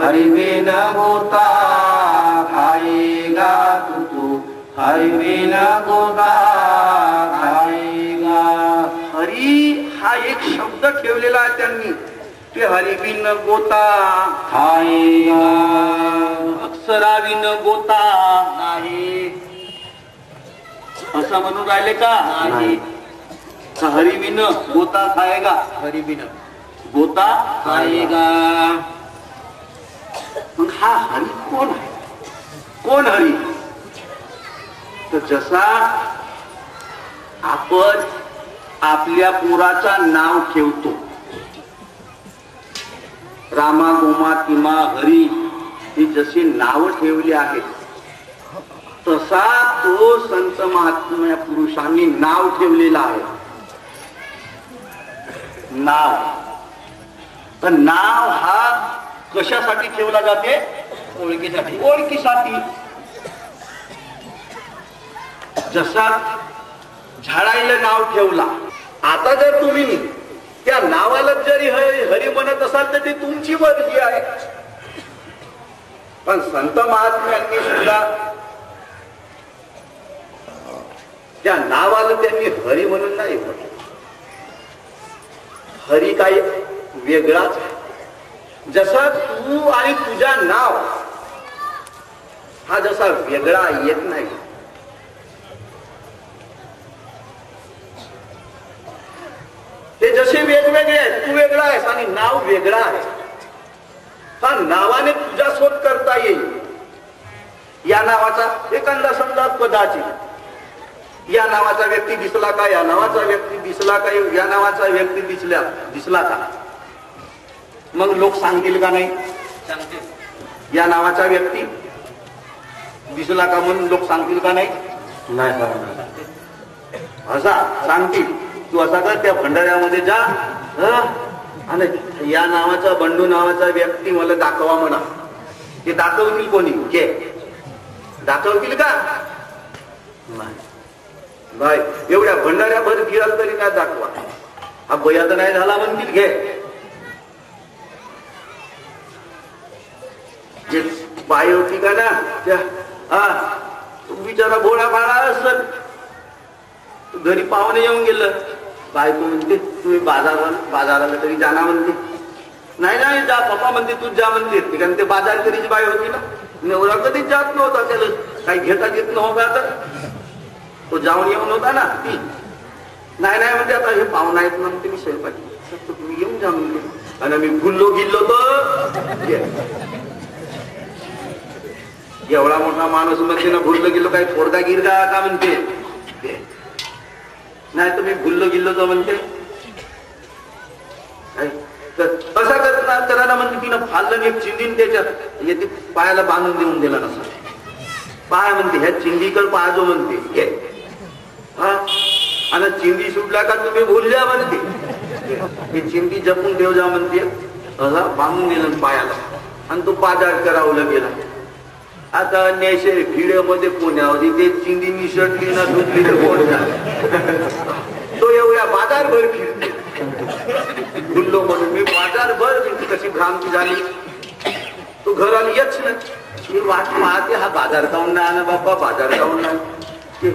हरि बिन गोता खाएगा तू, हरि बिन गोता खाएगा. हरी हा एक शब्द ठेवलेला आहे त्यांनी, ते हरी बिन गोता खाएगा. अक्षराविन गोता नाही असं म्हणून राहिले का? नाही. हरी बिन गोता खाएगा, हरी बिन गोता खाएगा. मग हा हरी कोण आहे? कोण हरी? तर जसा आपण आपल्या पोराचा नाव ठेवतो, रामा गोमा तिमा हरी ही जशी नाव ठेवली आहेत, तसा तो संत महात्मा पुरुषांनी नाव ठेवलेला आहे. नाव, तर नाव हा कशासाठी ठेवला जाते? ओळखीसाठी. ओळखीसाठी. जसा झाडाला नाव ठेवला, आता जर तुम्ही त्या नावाला जरी हरी म्हणत असाल तर ती तुमची मर्जी आहे, पण संत महात्म्यांनी सुद्धा त्या नावाला त्यांनी हरी म्हणून नाही म्हटलं. हरी काही वेगळाच आहे. जसा तू आणि तुझा नाव हा जसा वेगळा येत नाही, ते जसे वेगवेगळे आहेत, तू वेगळा आहेस आणि नाव वेगळा आहे, हा नावाने तुझा शोध करता येईल. या नावाचा एखादा समजा कदाचित या नावाचा व्यक्ती दिसला का, या नावाचा व्यक्ती दिसला का, या नावाचा व्यक्ती दिसला का, मग लोक सांगतील का नाही? सांगतील. या नावाचा व्यक्ती दिसला का म्हणून लोक सांगतील का नाही? नाही. असा सांगतील. तू असा कर, त्या भंडाऱ्यामध्ये जा आणि या नावाचा बंडू नावाचा व्यक्ती मला दाखवा म्हणा. ते दाखवतील कोणी? घे दाखवतील का? नाही. एवढ्या भंडाऱ्याभर गिराल तरी काय दाखवा, हा बया तर नाही झाला म्हणतील. घे बाई होती का ना त्या, बिचारा भोळा भाळा असत, घरी पाहुणे येऊन गेलं, बायको म्हणते तुम्ही बाजाराला तरी जाणार म्हणते. नाही नाही जा पप्पा म्हणते, तूच जा म्हणते. कारण ते बाजार करीची बाई होती ना, नवरा कधीच जात नव्हता, त्याला काही घेता येत नव्हता, तर तो जाऊन येऊन होता ना. ती नाही नाही म्हणते आता हे पाहुणा आहेत ना, म्हणते मी स्वयंपाकी तुम्ही येऊन जा म्हणते. आणि मी भुललो गिल्लो तर एवढा मोठा माणूस म्हणते ना, भुललो गेलो काही थोडका गिरगा का म्हणते. नाही तुम्ही भुललो गिल्लो तर म्हणते. कसा करा म्हणते, तिनं फाललं एक चिंदीन त्याच्यात येते पायाला बांधून देऊन दिला नसा. पाय म्हणते ह्या चिंदीकड पाहजो म्हणते. आणि चिंदी सुटला का तुम्ही भुलल्या म्हणते. ही चिंदी जपून ठेव जा म्हणते. असा बांधून दिलं पायाला आणि तो बाजार करावला गेला. आता नेशे भिडेमध्ये पुण्यावधी ते चिंदी निसटली ना धुतली तर कोण झालं. तो एवढ्या बाजारभर फिरते भुललो म्हणून. मी बाजारभर कशी भ्रांती झाली, तो घराला येच नाही. मी वाट पाहते हा बाजार जाऊन नाही ना बाप्पा, बाजार जाऊन नाही.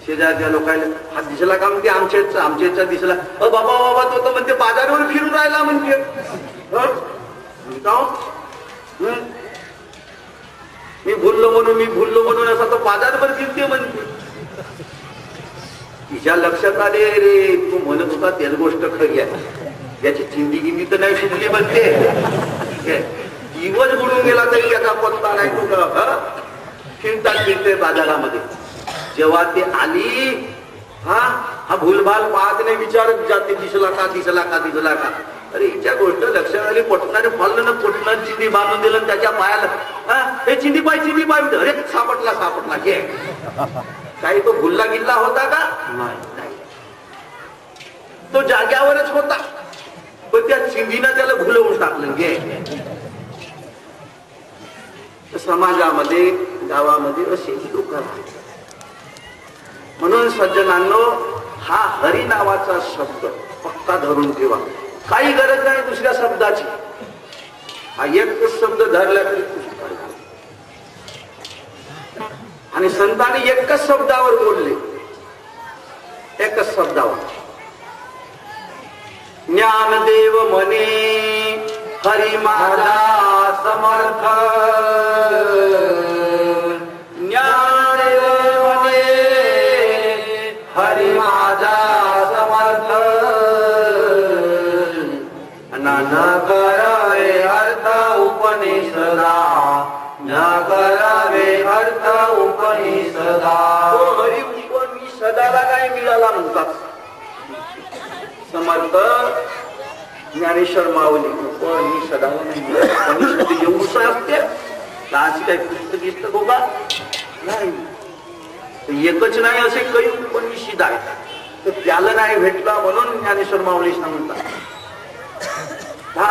शेजारच्या लोकांना हा दिसला का म्हणते, आमच्याचा दिसला. बाबा बाबा तो तर म्हणते बाजारवर फिरून राहिला म्हणते. मी भुललो म्हणून असा तो बाजारभर फिरते म्हणते. तिच्या लक्षात आले रे तू म्हणत होता त्याच गोष्ट खरी आहे, याची चिंदी गिंदी तर नाही सुटली म्हणते. दिवस बुडून गेला तरी याचा पत्ता नाही. तू फिरते बाजारामध्ये. जेव्हा ते आली हा भूलभाल पाहत नाही, विचारत जाते दिसला का. अरे हिच्या गोष्ट लक्षात आली, पटणारे फाललं ना, पटणार चिंदी बांधून दिलं त्याच्या पायाला. हे चिंदी पाय अरे सापटला घे. काही तो भुलला गिल्ला होता का? नाही. तो जाग्यावरच होता, पण त्या चिंदीनं त्याला भुलवून टाकलं. घे. समाजामध्ये गावामध्ये अशी लोक आहेत. म्हणून सज्जनांनो, हा हरी नावाचा शब्द पक्का धरून ठेवा. काही गरज नाही दुसऱ्या शब्दाची. हा एकच शब्द धरला तरी पुष्कळ झाला. आणि संतांनी एकच शब्दावर बोलले, एकच शब्दावर. ज्ञानदेव म्हणे हरी माझा समर्थ, ज्ञानदेव म्हणे हरी माझा समर्थ. न करावे अर्थ उपनिषदा, न करावे अर्थ उपनिषदा. हरी उपनिषदाला काय मिळाला म्हणतात समर्थ ज्ञानेश्वर माऊली. उपनिषदाला नाही एवढं असते अशी काही पुस्तक हो का नाही. एकच नाही असे काही उपनिषद आहेत, तर त्याला नाही भेटला म्हणून ज्ञानेश्वर माऊली सांगतात हा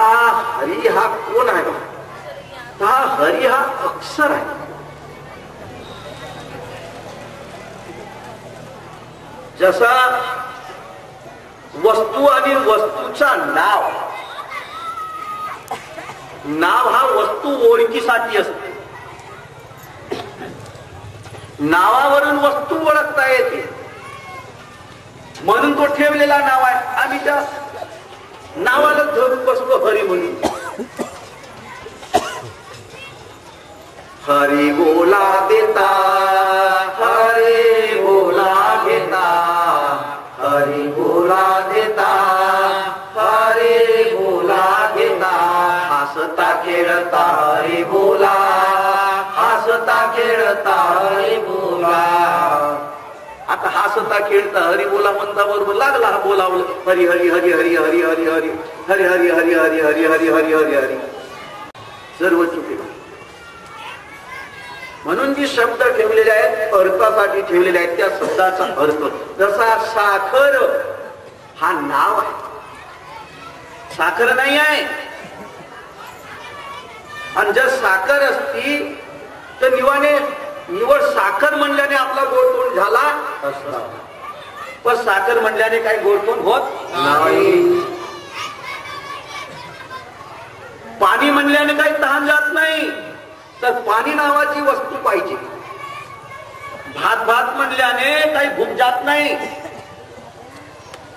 हरी हा कोण आहे. हा हरी हा अक्षर आहे. जसा वस्तू आणि वस्तूचा नाव, नाव हा वस्तू ओळखीसाठी असते. नावावरून वस्तू ओळखता येते म्हणून तो ठेवलेला नाव आहे. आम्ही त्या नावाला धरून बसलो हरी म्हणून. हरी बोला देता, हरी बोला घेता, हरी बोला देता, हरी बोला घेता. हसता खेळता हरी बोला, हसता खेळता हरी बोला. आता हसता खेळता हरी बोला म्हणता बरोबर लागला हा बोलावलं हरी हरी हरी हरी हरी हरी हरी हरी हरी हरी हरी हरी हरी हरी हरी हरी. सर्व चुकीला. म्हणून जी शब्द ठेवलेले आहेत अर्थासाठी ठेवलेले आहेत, त्या शब्दाचा अर्थ जसा साखर हा नाव आहे, साखर नाही आहे. आणि जर साखर असती तर निवड साखर म्हणल्याने आपला गोडतोंड झाला असता, पण साखर म्हणल्याने काही गोडतोंड होत नाही. पाणी म्हणल्याने काही तहान जात नाही, तर पाणी नावाची वस्तू पाहिजे. भात म्हणल्याने काही भूक जात नाही,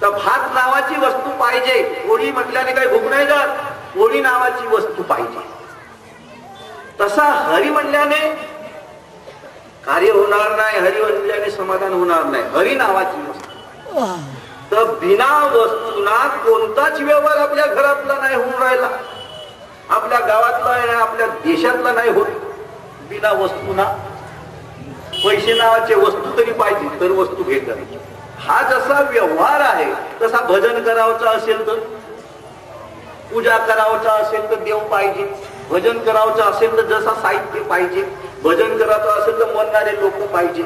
तर भात नावाची वस्तू पाहिजे. पोळी म्हटल्याने काही भूक नाही जात, पोळी नावाची वस्तू पाहिजे. तसा हरी म्हणल्याने कार्य होणार नाही, हरी म्हणल्याने समाधान होणार नाही. हरी नावाची वस्तू. तर बिना वस्तूना कोणताच व्यवहार आपल्या घरातला नाही होऊन राहिला, आपल्या गावातला नाही, आपल्या देशातला नाही होत बिना वस्तूना. पैसे नावाचे वस्तू तरी पाहिजे तर वस्तू भेट. हा जसा व्यवहार आहे तसा भजन करावचा असेल तर, पूजा करावचा असेल तर देव पाहिजे, भजन करावचं असेल तर जसा साहित्य पाहिजे, भजन करायचं असेल तर म्हणणारे लोक पाहिजे.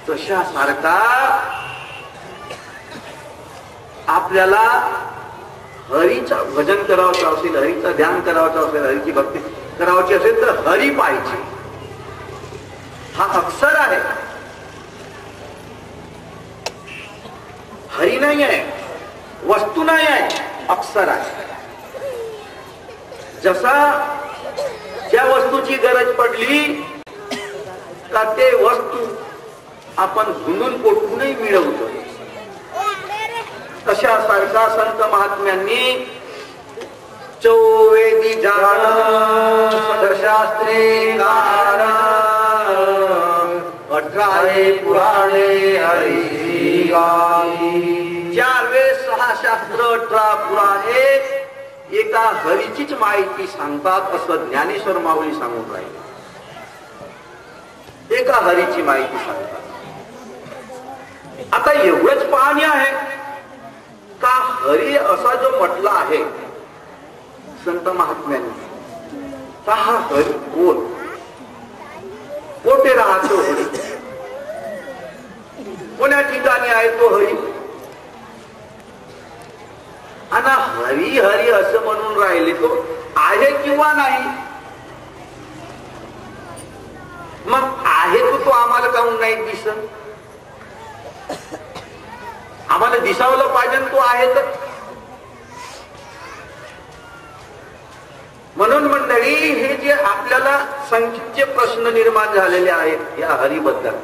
तशा सारखा आपल्याला हरीचा भजन करावचं असेल, हरीचा ध्यान करावचं असेल, हरीची भक्ती करावची असेल तर हरी पाहिजे. हा अक्षर आहे, हरी नाही आहे, वस्तू नाही आहे, अक्षर आहे. जसा ज्या वस्तूची गरज पडली का ते वस्तू आपण धुंडून कोठूनही मिळवतो, तशा सारखा संत महात्म्यांनी चौवेदी जाण शास्त्रे गाण 18 पुराणे हरी गाई. 4 वेद 6 शास्त्र 18 पुराणे एका हरीचीच माहिती सांगतात असं ज्ञानेश्वर माऊली सांगून राहिले. एका हरीची माहिती सांगतात. आता एवढंच पाहणे आहे का हरी असा जो म्हटला आहे संत महात्म्यांनी, हा हरी कोण, कोठे राहतो हरी, कोण्या ठिकाणी आहे तो हरी. आणि हरी हरी असं म्हणून राहिले तो आहे किंवा नाही. मग आहे तो आम्हाला काहून नाही दिसत. आम्हाला दिसावलं पाहिजे तो आहे तर. म्हणून मंडळी हे जे आपल्याला संख्येचे प्रश्न निर्माण झालेले आहेत या हरीबद्दल,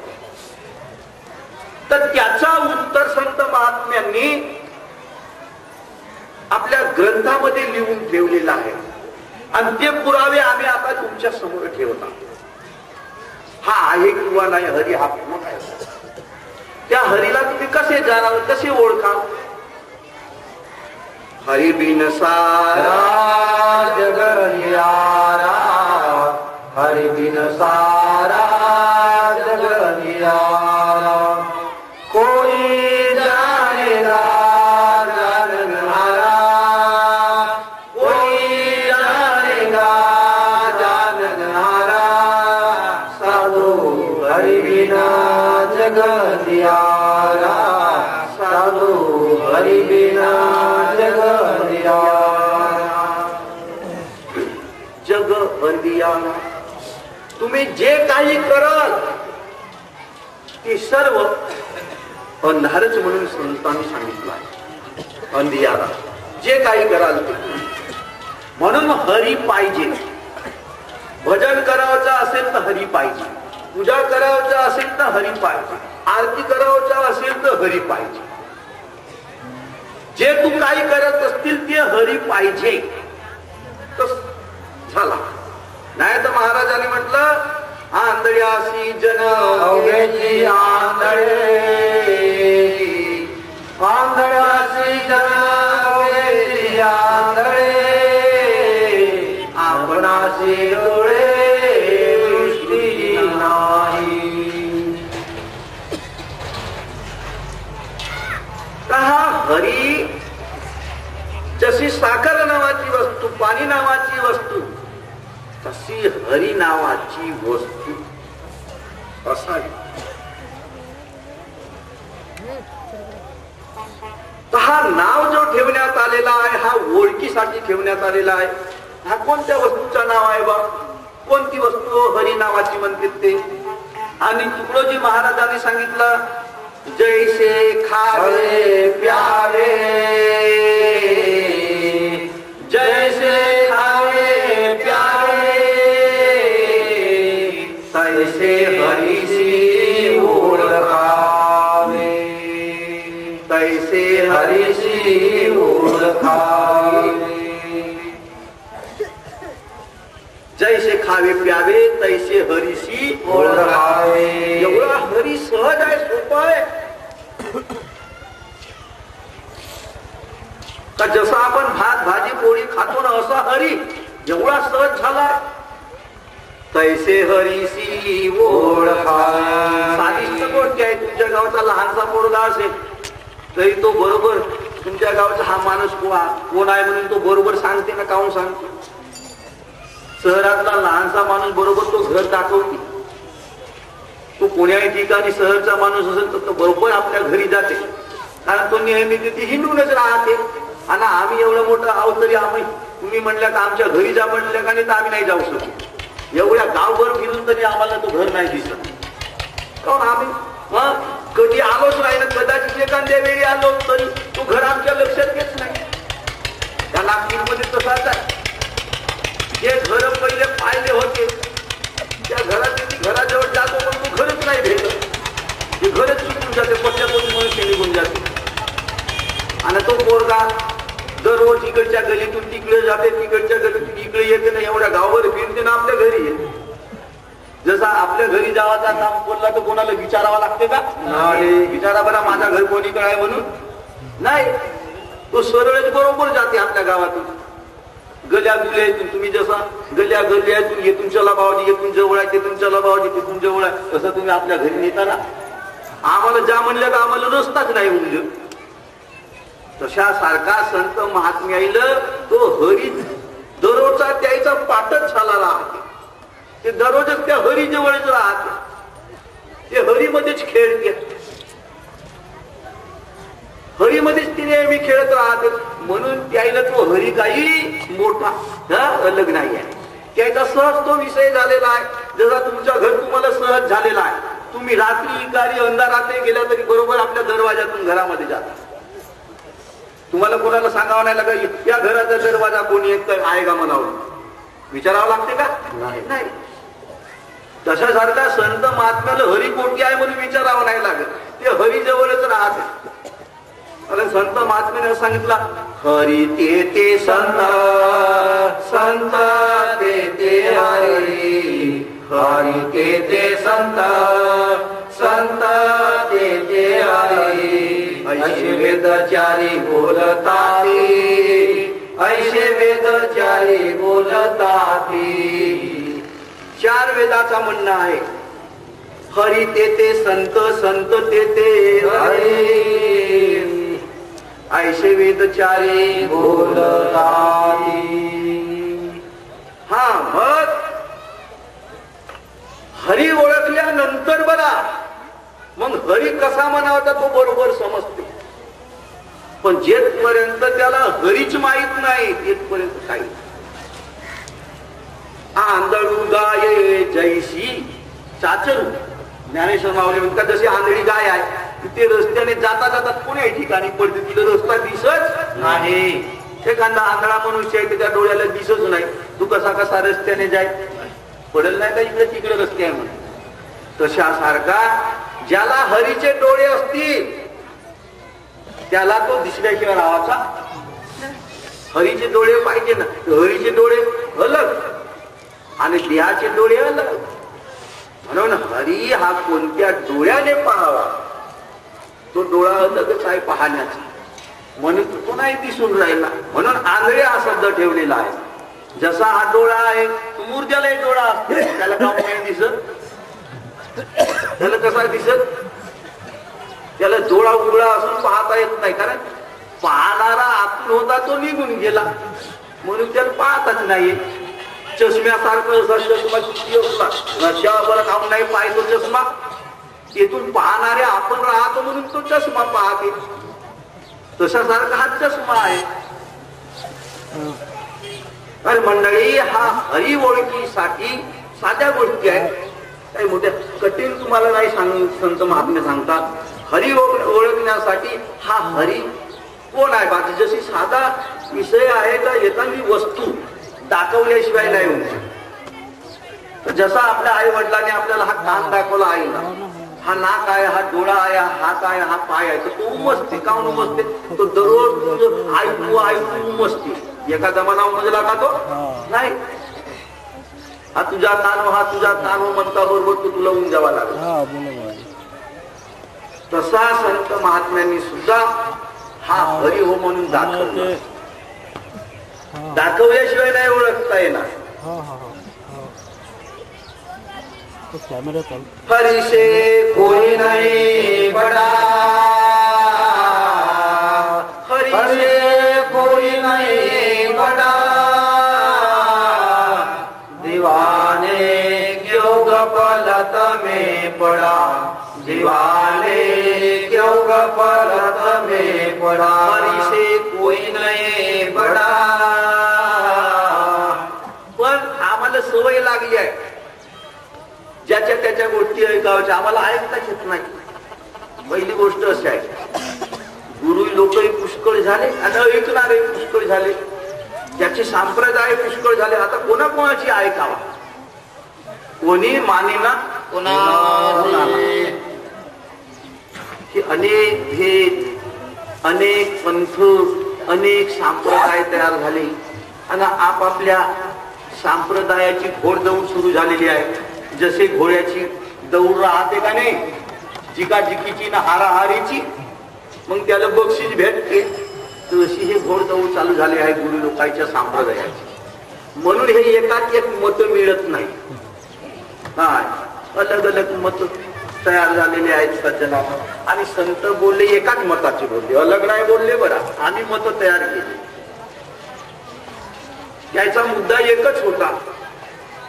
तर त्याचा उत्तर संत महात्म्यांनी आपल्या ग्रंथामध्ये लिहून ठेवलेला आहे आणि ते पुरावे आम्ही आता तुमच्या समोर ठेवत आहोत. हा आहे किंवा नाही हरी हा कोण आहे, त्या हरीला तुम्ही कसे जाणाल, कसे ओळखा? हरी बिन सारा जग निरारा, हरि बिन सारा जग निरारा, कोई जानेगा जानहारा, कोई जानेगा जानहारा, साधु हरि बिना जग निरारा, साधु हरि बिना जग जग अंधियारा. तुम्ही जे काही कराल ते सर्व अंधारच म्हणून संतांनी सांगितलं आहे. अंधियारा जे काही कराल ते. म्हणून हरी पाहिजे. भजन करावचं असेल तर हरी पाहिजे, पूजा करावचं असेल तर हरी पाहिजे, आरती करावचं असेल तर हरी पाहिजे. जे तू काही करत असतील ते हरी पाहिजे झाला. नाही तर महाराजांनी म्हटलं आंधळ्यासी जन अवघेची आंधळे, आंधळ्यासी जन अवघेची आंधळे, आपणाशी डोळे दृष्टी नाही. हा हरी जशी साखर नावाची वस्तू, पाणी नावाची वस्तू, तशी हरी नावाची वस्तू असावी. हा नाव जो ठेवण्यात आलेला आहे हा ओळखीसाठी ठेवण्यात आलेला आहे. हा कोणत्या वस्तूचं नाव आहे बा? कोणती वस्तू हरी नावाची म्हणते ते? आणि तुकडोजी महाराजांनी सांगितलं जैसे खावे प्यावे, जैसे खावे प्यावे, तैसे हरीसी ओळखावे, तैसे हरीसी ओळखावे. जैसे खावे प्यावे तैसे हरीसी ओळखावे. एवढा हरी सहज आहे, सोपा आहे का? जसं आपण भात भाजी पोळी खातो ना असा हरी एवढा सहज झालाय. तैसे हरीसी ओळखावे. साधिष्ट गोष्ट आहे. तुमच्या गावचा लहानसा पोरगा असेल तरी तो बरोबर तुमच्या गावचा हा माणूस कोण आहे म्हणून तो बरोबर सांगते ना, काहून सांगते? शहरातला लहानसा माणूस बरोबर तो घर दाखवते. तो कोण्याही ठिकाणी शहरचा माणूस असेल तर तो बरोबर आपल्या घरी जाते, कारण तो नेहमी तिथे हिंडूनच राहते. आणि आम्ही एवढं मोठं आहोत तरी आम्ही तुम्ही म्हणल्या का आमच्या घरी जा म्हणल्या का नाही तर आम्ही नाही जाऊ शकतो. एवढ्या गावभर फिरून तरी आम्हाला तो घर नाही दिसत, कारण आम्ही कधी आलोच नाही ना. कदाचित एखाद्या वेळी आलो तरी तो घर आमच्या लक्षात येत नाही. त्या नागपूरमध्ये तसाच आहे. जे घर पहिले पाहिले होते त्या घराजवळ जातो पण तो घरच नाही भेटत. ते घरच सुटून जाते, पट्ट्या कोणी मनुष्य निघून जाते. आणि तो पोरगा दररोज इकडच्या गलीतून तिकडे जाते, तिकडच्या गलीतून इकडे येते ना, एवढ्या गावावर फिरते ना आपल्या घरी येते. जसा आपल्या घरी जावाचा काम बोलला तर कोणाला विचारावा लागते का? विचारा बरा माझा घर कोणीकडे आहे म्हणून नाही. तो सरळच बरोबर जाते आपल्या गावातून. गल्या गुल्यातून तुम्ही जसा गल्या गल्ल्यातून येथून चला बाबाजी, येथून जवळ आहे, तिथून चला बाबाजी, तिथून जवळ आहे, तसं तुम्ही आपल्या घरी नेताना आम्हाला ज्या म्हणल्या तर आम्हाला रस्ताच नाही म्हणजे. तशा सारखा संत महात्म्याला तो हरी दररोजचा त्याचा पाठच झाला राहते. ते दररोजच त्या हरी जवळच राहते, ते हरीमध्येच खेळते, हरीमध्येच ती नेहमी खेळत राहते. म्हणून त्याला तो हरी काही मोठा अलग नाही आहे. त्याचा सहज तो विषय झालेला आहे. जसा तुमच्या घर तुम्हाला सहज झालेला आहे. तुम्ही रात्री गाडी अंधारात गेल्या तरी बरोबर आपल्या दरवाजातून घरामध्ये जाता. तुम्हाला कोणाला सांगावं नाही लागत या घराचा दरवाजा कोणी एक आहे का म्हणावं. विचारावं लागते का? नाही. तशासारखा संत महात्म्याला हरी कोटी आहे म्हणून विचारावं नाही लागत, ते हरी जवळच राहते. कारण संत महात्म्याने सांगितला, हरी ते संत, संत ते हरी, हरी ते संत, संत ते हरी. ऐसे वेदचारी बोलताती, ऐसे वेदचारी बोलताती. 4 वेदाचा म्हणणं आहे, हरी ते संत, संत ते हरी, ऐसे वेदचारी बोलताती. हा, मग हरी ओळखल्यानंतर बघा, मग हरी कसा म्हणावा तो बरोबर समजते. पण जेथपर्यंत त्याला हरीच माहित नाही तेथपर्यंत काही. आंधळू गाये जैसी चाचरू, ज्ञानेश्वर माऊली म्हणतात जशी आंधळी गाय आहे, ते रस्त्याने जाता जातात कोणी ठिकाणी पडते, तिला रस्ता दिसत नाही. एखादा आंधळा मनुष्य आहे, त्या डोळ्याला दिसत नाही, तू कसा कसा रस्त्याने जाय, पडेल नाही का इकडे तिकडे रस्ते आहे म्हणून. तशा सारखा ज्याला हरीचे डोळे असतील त्याला तो दिसल्याशिवाय राहायचा. हरीचे डोळे पाहिजे ना, हरीचे डोळे अलग आणि देहाचे डोळे अलग. म्हणून हरी हा कोणत्या डोळ्याने पाहावा, तो डोळा अलगच आहे पाहण्याचा, म्हणून तो नाही दिसून राहिला. म्हणून आंधळे हा शब्द ठेवलेला आहे. जसा हा डोळा आहे, मूर्त्याला एक डोळा असतो, त्याला काम नाही दिसत, त्याला कसा दिसत, त्याला डोळा उघडा असून पाहता येत नाही, कारण पाहणारा आतून होता तो निघून गेला म्हणून त्याला पाहताच नाही. चष्म्यासारखं चष्मा किती असला, रस्त्यावर खाऊन नाही पाहतो चष्मा, तेथून पाहणारे आपण राहतो म्हणून तो चष्मा पाहते. तशासारखा हा चष्मा आहे. अरे मंडळी, हा हरी ओळखीसाठी साध्या गोष्टी आहेत, काही मोठ्या कठीण तुम्हाला नाही संत महात्मे सांगतात. हरी ओळखण्यासाठी हा हरी कोण आहे, बाकी जशी साधा विषय आहे का एखादी वस्तू दाखवल्याशिवाय नाही होत. जसा आपल्या आई वडिलांनी आपल्याला हा कान दाखवला आहे ना, हा नाक आहे, हा डोळा आहे, हा हात आहे, हा पाय आहे, तर तो उमजते. का उमजते? तो दररोज ऐकू उमजते. एका जमाना उमजला का तो नाही. हा तुझा कान, हा तुझा कान म्हणता बरोबर तो तुला उमजावा लागला. तसा संत महात्म्यांनी सुद्धा हा हरी हो म्हणून दाखवला. दाखवल्याशिवाय नाही ओळखता येणार. हरी से कोई नहीं बड़ा, हरी से कोई नहीं बड़ा, दीवाने क्यों गफलत में पड़ा, दीवाने क्यों गफलत में पड़ा. हरी से कोई नहीं बड़ा. पण आम्हाला सवय लागली आहे ज्याच्या त्याच्या गोष्टी ऐकाव्याच्या, आम्हाला ऐकताच येत नाही. पहिली गोष्ट अशी आहे, गुरु लोकही पुष्कळ झाले आणि ऐकणारे पुष्कळ झाले, ज्याचे संप्रदाय पुष्कळ झाले. आता कोणाकोणाची ऐकावा, कोणी मानेना कोणाला. की अनेक भेद, अनेक पंथ, अनेक संप्रदाय तयार झाले आणि आपापल्या संप्रदायाची घोडदौड सुरू झालेली आहे. जसे घोड्याची दौड राहते का नाही, जिकाजिकीची ना हाराहारीची, मग त्याला बक्षीस भेटते, तशी हे घोडदौड चालू झाली आहे गुरु लोकांच्या संप्रदायाची. म्हणून हे एकाच एक मत मिळत नाही. अलग अलग मत तयार झालेले आहेत सज्जनांना. आणि संत बोलले एकाच मताचे बोलले, अलग नाही बोलले. बरं, आम्ही मत तयार केली. याचा मुद्दा एकच होता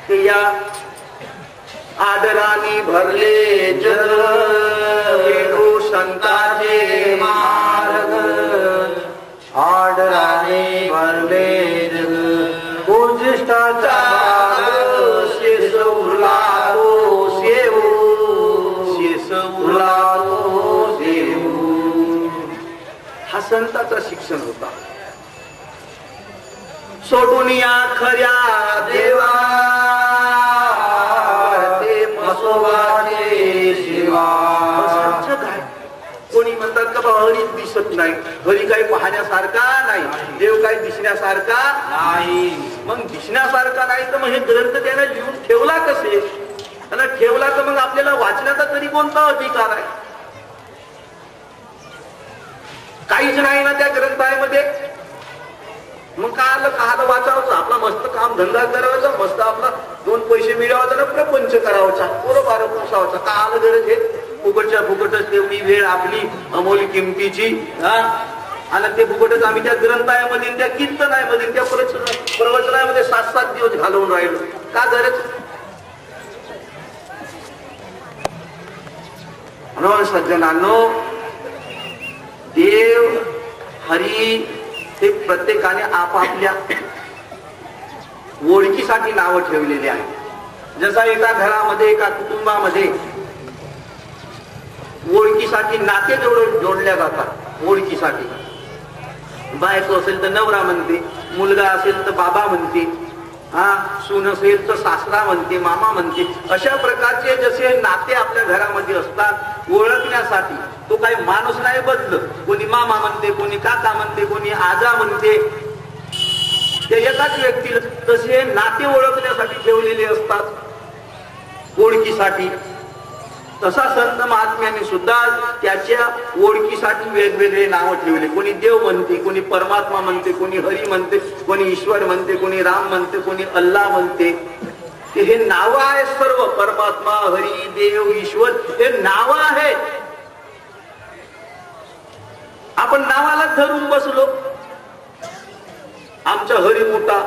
की या आदराने भरले जग, येडो संतांचे मार्ग, आदराने भरले जग, उजिष्ठाचा मार्ग, शेष उरला तो सेवू, शेष उरला तो सेवू. हा संताचा शिक्षण होता. सोडून या खऱ्या देवा ते मसोबाचे शिवा. कोणी म्हणतात का बाबा हरी दिसत नाही, हरी काही पाहण्यासारखा नाही, देव काही दिसण्यासारखा नाही. मग दिसण्यासारखा नाही तर मग हे ग्रंथ त्याने लिहून ठेवला कसे? त्याला ठेवला तर मग आपल्याला वाचण्याचा तरी कोणता अधिकार आहे? काहीच नाही ना त्या ग्रंथामध्ये. मग काल वाचावचं, आपला मस्त काम धंदा करावायचा, मस्त आपला 2 पैसे मिळवायचा ना प्रपंच करावाचा, बरोबर पोसावाचा. काल गरज हे फुकटच्या फुकटच तेवढी वेळ आपली अमोल किमतीची, आणि ते फुकटच आम्ही त्या ग्रंथामध्ये, त्या कीर्तनामध्ये, त्या प्रवचनामध्ये 7-7 दिवस घालवून राहिलो. का गरज? म्हणून सज्जनांनो, देव हरी हे प्रत्येकाने आपापल्या ओळखीसाठी नावं ठेवलेली आहे. जसा एका घरामध्ये, एका कुटुंबामध्ये ओळखीसाठी नाते जोडल्या जातात. ओळखीसाठी बायको असेल तर नवरा म्हणते, मुलगा असेल तर बाबा म्हणते, सून असेल तर सासरा म्हणते, मामा म्हणते. अशा प्रकारचे जसे नाते आपल्या घरामध्ये असतात ओळखण्यासाठी. तो काही माणूस नाही बदलत. कोणी मामा म्हणते, कोणी काका म्हणते, कोणी आजा म्हणते. त्या एकाच व्यक्तीला तसे नाते ओळखण्यासाठी ठेवलेले असतात, ओळखीसाठी. तसा संत महात्म्याने सुद्धा त्याच्या ओळखीसाठी वेगवेगळे नावं ठेवले. कोणी देव म्हणते, कोणी परमात्मा म्हणते, कोणी हरी म्हणते, कोणी ईश्वर म्हणते, कोणी राम म्हणते, कोणी अल्लाह म्हणते. हे नाव आहे सर्व. परमात्मा, हरी, देव, ईश्वर हे नाव आहे. आपण नावाला धरून बसलो. आमचा हरी मोठा,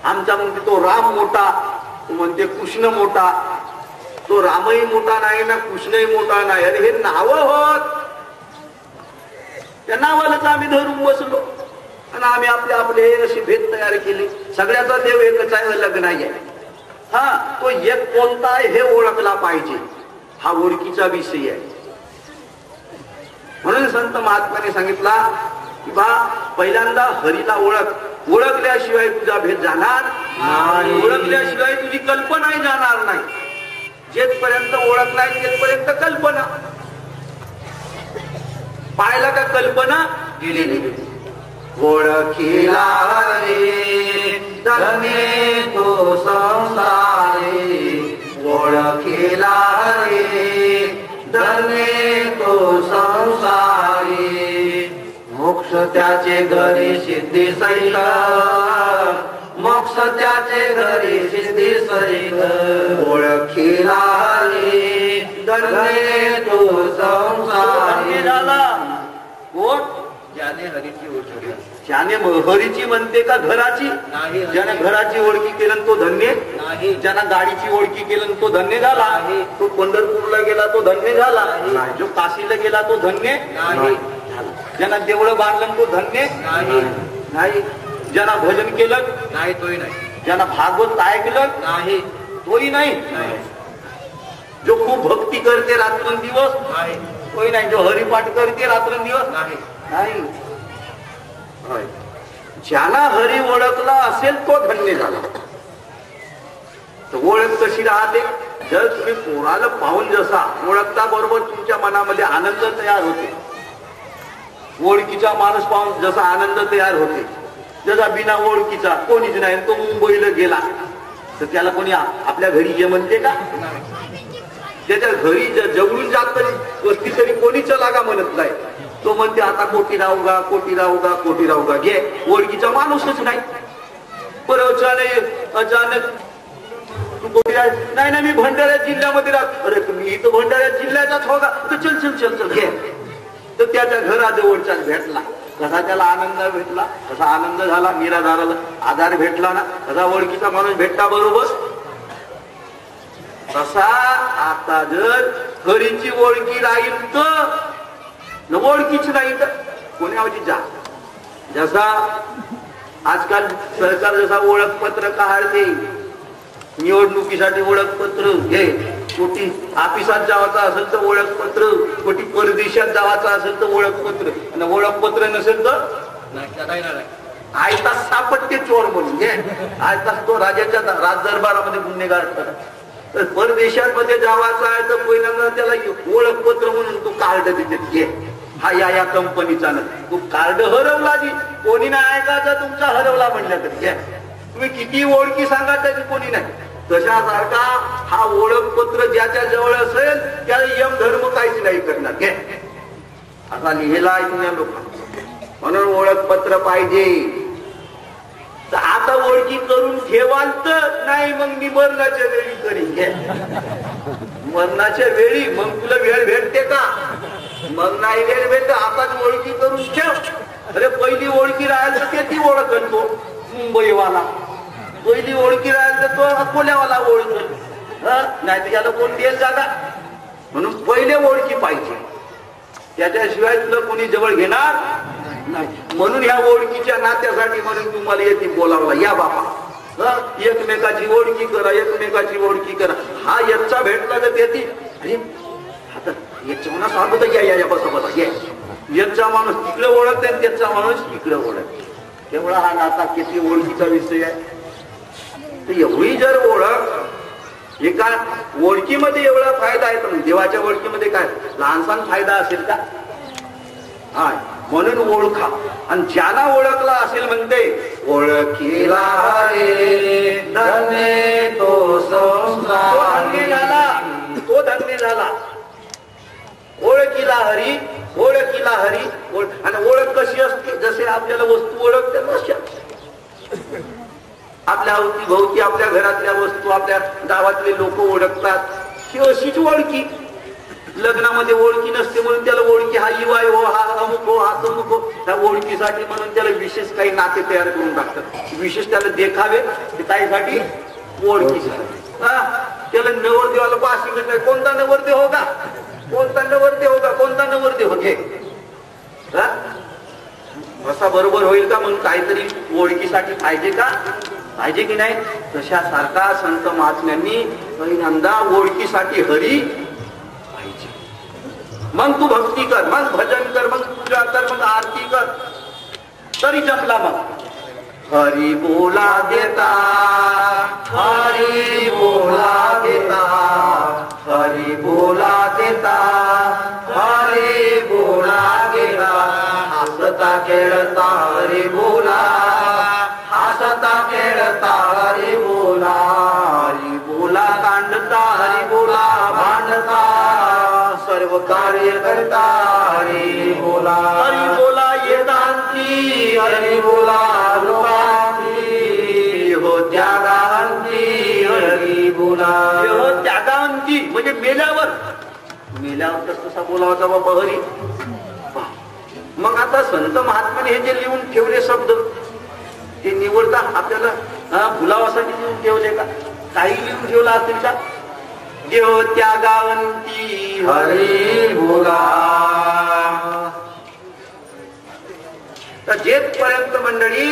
आमचा म्हणते तो राम मोठा, तो म्हणते कृष्ण मोठा. तो रामही मोठा नाही ना कृष्णही मोठा नाही. अरे हे नाव होत, त्या नावालाच आम्ही धरून बसलो आणि आम्ही आपले अशी भेद तयार केली. सगळ्याचा देव एकच आहे, अलग नाही आहे. तो एक कोणता आहे हे ओळखला पाहिजे. हा ओळखीचा विषय आहे. म्हणून संत महात्म्याने सांगितला की बा पहिल्यांदा हरीला ओळखल्याशिवाय तुझा भेद जाणार नाही, ओळखल्याशिवाय तुझी कल्पनाही जाणार नाही. जेथपर्यंत ओळख नाही तेथपर्यंत कल्पना. पाहायला का कल्पना गेलेली. ओळखीला रे धन्य तो संसारे, ओळखीला रे धन्य तो संसारे. मोक्ष त्याचे घरी सिद्धी सहित, मोक्ष त्याचे घरी सिद्धी सहित. ओळखीला रे धन्य तो संसारी. कोण? ज्याने हरीची ओळख, ज्याने हरीची म्हणते का घराची नाही. ज्याने घराची ओळखी केलं तो धन्य नाही. ज्याने गाडीची ओळखी केलं तो धन्य झाला. तो पंढरपूरला गेला तो धन्य झाला. जो काशीला गेला तो धन्य नाही. ज्यांना देवळं बांधलं तो धन्य नाही. ज्यांना भजन केलं नाही तोही नाही. ज्यांना भागवत ऐकलं नाही तोही नाही. जो खूप भक्ती करते रात्रंदिवस नाही तोही नाही. जो हरिपाठ करते रात्रंदिवस नाही. ज्याला हरी ओळखला असेल तो धन्य झाला. तर ओळख कशी राहते? जर तुम्ही कोणाला पाहून जसा ओळखता बरोबर तुमच्या मनामध्ये आनंद तयार होते. ओळखीचा माणूस पाहून जसा आनंद तयार होते, जसा बिना ओळखीचा कोणीच नाही, तो मुंबईला गेला तर त्याला कोणी आपल्या घरी ये म्हणते का? त्याच्या घरी जवळून जात वस्ती तरी कोणी चलागा म्हणत नाही. तो म्हणते आता कोटी राहूगा, कोटी राहूगा, कोटी राहूगा. घे, ओळखीचा माणूसच नाही. बरं अचानक तू कोटी नाही ना, मी भंडारा जिल्ह्यामध्ये राहतो. अरे तुम्ही इथं भंडारा जिल्ह्याचाच होगा तर चल चल चल चल घे. तर त्याच्या घराजवळचा भेटला, कसा त्याला आनंद भेटला, कसा आनंद झाला, निराधाराला आधार भेटला ना, कसा ओळखीचा माणूस भेटला बरोबर तसा. आता जर हरीची ओळखी राहील तर ओळखीच नाही तर कोणी जा. जसा आजकाल सरकार जसा ओळखपत्र काढते, निवडणुकीसाठी ओळखपत्र घे, कोटी ऑफिसात जावाचा असेल तर ओळखपत्र, कोटी परदेशात जावाचा असेल तर ओळखपत्र, आणि ओळखपत्र नसेल तर आयता सापट चोर म्हणून घे. आज तो राजाच्या राज दरबारामध्ये गुन्हेगार ठरला. तर परदेशांमध्ये जावाचा आहे तर पहिल्यांदा त्याला ओळखपत्र म्हणून तू कार्ड देते घे. हा या कंपनीचा नाही. तू कार्ड हरवला जी कोणी नाही ऐकायचा तुमचा हरवला म्हणलं तर घ्या. तुम्ही किती ओळखी सांगा त्याची कोणी नाही. तशासारखा हा ओळखपत्र ज्याच्या जवळ असेल त्याला यम धर्म काहीच नाही करणार घे. असा लिहिला आहे तुम्ही लोकांना. म्हणून ओळखपत्र पाहिजे. तर आता ओळखी करून ठेवाल तर नाही मग मी मरणाच्या वेळी करीन घे. मरणाच्या वेळी मग तुला वेळ भेटते का? मग नाही वेळ भेटत. आताच ओळखी करून ठेव. अरे पहिली ओळखी राहायला तर ते ती ओळखल तो मुंबईवाला. पहिली ओळखी राहायला तर तो अकोल्यावाला ओळखल. नाही तर याला कोण देईल जागा. म्हणून पहिले ओळखी पाहिजे. त्याच्याशिवाय तुला कोणी जवळ घेणार नाही. म्हणून ह्या ओळखीच्या नात्यासाठी म्हणून तुम्हाला येते बोलावला. या बापा एकमेकाची ओळखी करा. एकमेकाची ओळखी करा. हा याचा भेटला तर येते. अरे आता याच्या मना सांगतो या बसा घ्या. याचा माणूस तिकडे ओळखते आणि त्याचा माणूस इकडे ओळखते. तेवढा हा नाता किती ओळखीचा विषय आहे. तर एवढी जर ओळख एका ओळखीमध्ये एवढा फायदा आहे तर देवाच्या ओळखीमध्ये काय लहानसा फायदा असेल का? हा म्हणून ओळखा. आणि ज्याला ओळखला असेल म्हणते ओळखीला रे धन्य तो धन्य झाला. तो धन्य झाला. ओळखीला हरी. ओळखीला हरी. आणि ओळख कशी असते? जसे आपल्याला वस्तू ओळखते तशा आपल्या अवतीभोवती आपल्या घरातल्या वस्तू आपल्या गावातले लोक ओळखतात. ही अशीच ओळखी. लग्नामध्ये ओळखी नसते म्हणून त्याला ओळखी हा युवाय हो हा अमुक हो हा तमुक हो. त्या ओळखीसाठी म्हणून त्याला विशेष काही नाते तयार करून टाकतात. विशेष त्याला देखावे काहीसाठी ओळखीसाठी. त्याला नवरदेवाला पासिंग नाही. कोणता नवरदेव हो का? कोणता नवरदेव हो का? कोणता नवरदेव हो घे. असा बरोबर होईल का? म्हणून काहीतरी ओळखीसाठी पाहिजे का? पाहिजे की नाही? तशा सारखा संत महात्म्यांनी पहिल्यांदा ओळखीसाठी हरी पाहिजे. मग तू भक्ती कर. मग भजन कर. मग पूजा कर. मग आरती कर. तरी जमला. मग हरी बोला देता. हरी बोला देता. हरी बोला देता. हरी बोला देता. हसता खेळता हरी बोला. हसता खेळता हरी बोला. हरी बोला कांडता हरी बोला भांडता. सर्व कार्य करता हरी बोला. हरी बोला येदांती. हरी बोला लोकांती. हो त्यागांती हरी बोला. हो त्यागांती म्हणजे मेल्यावर. मेल्यावर कसा बोलावाचा बाबा हरी. मग आता संत महात्म्याने हे जे लिहून ठेवले शब्द ते निवडता आपल्याला भुलावासाठी लिहून ठेवले का? काही लिहून ठेवला असेल का? देव त्यागावंती हरी बोला. तर जेथपर्यंत मंडळी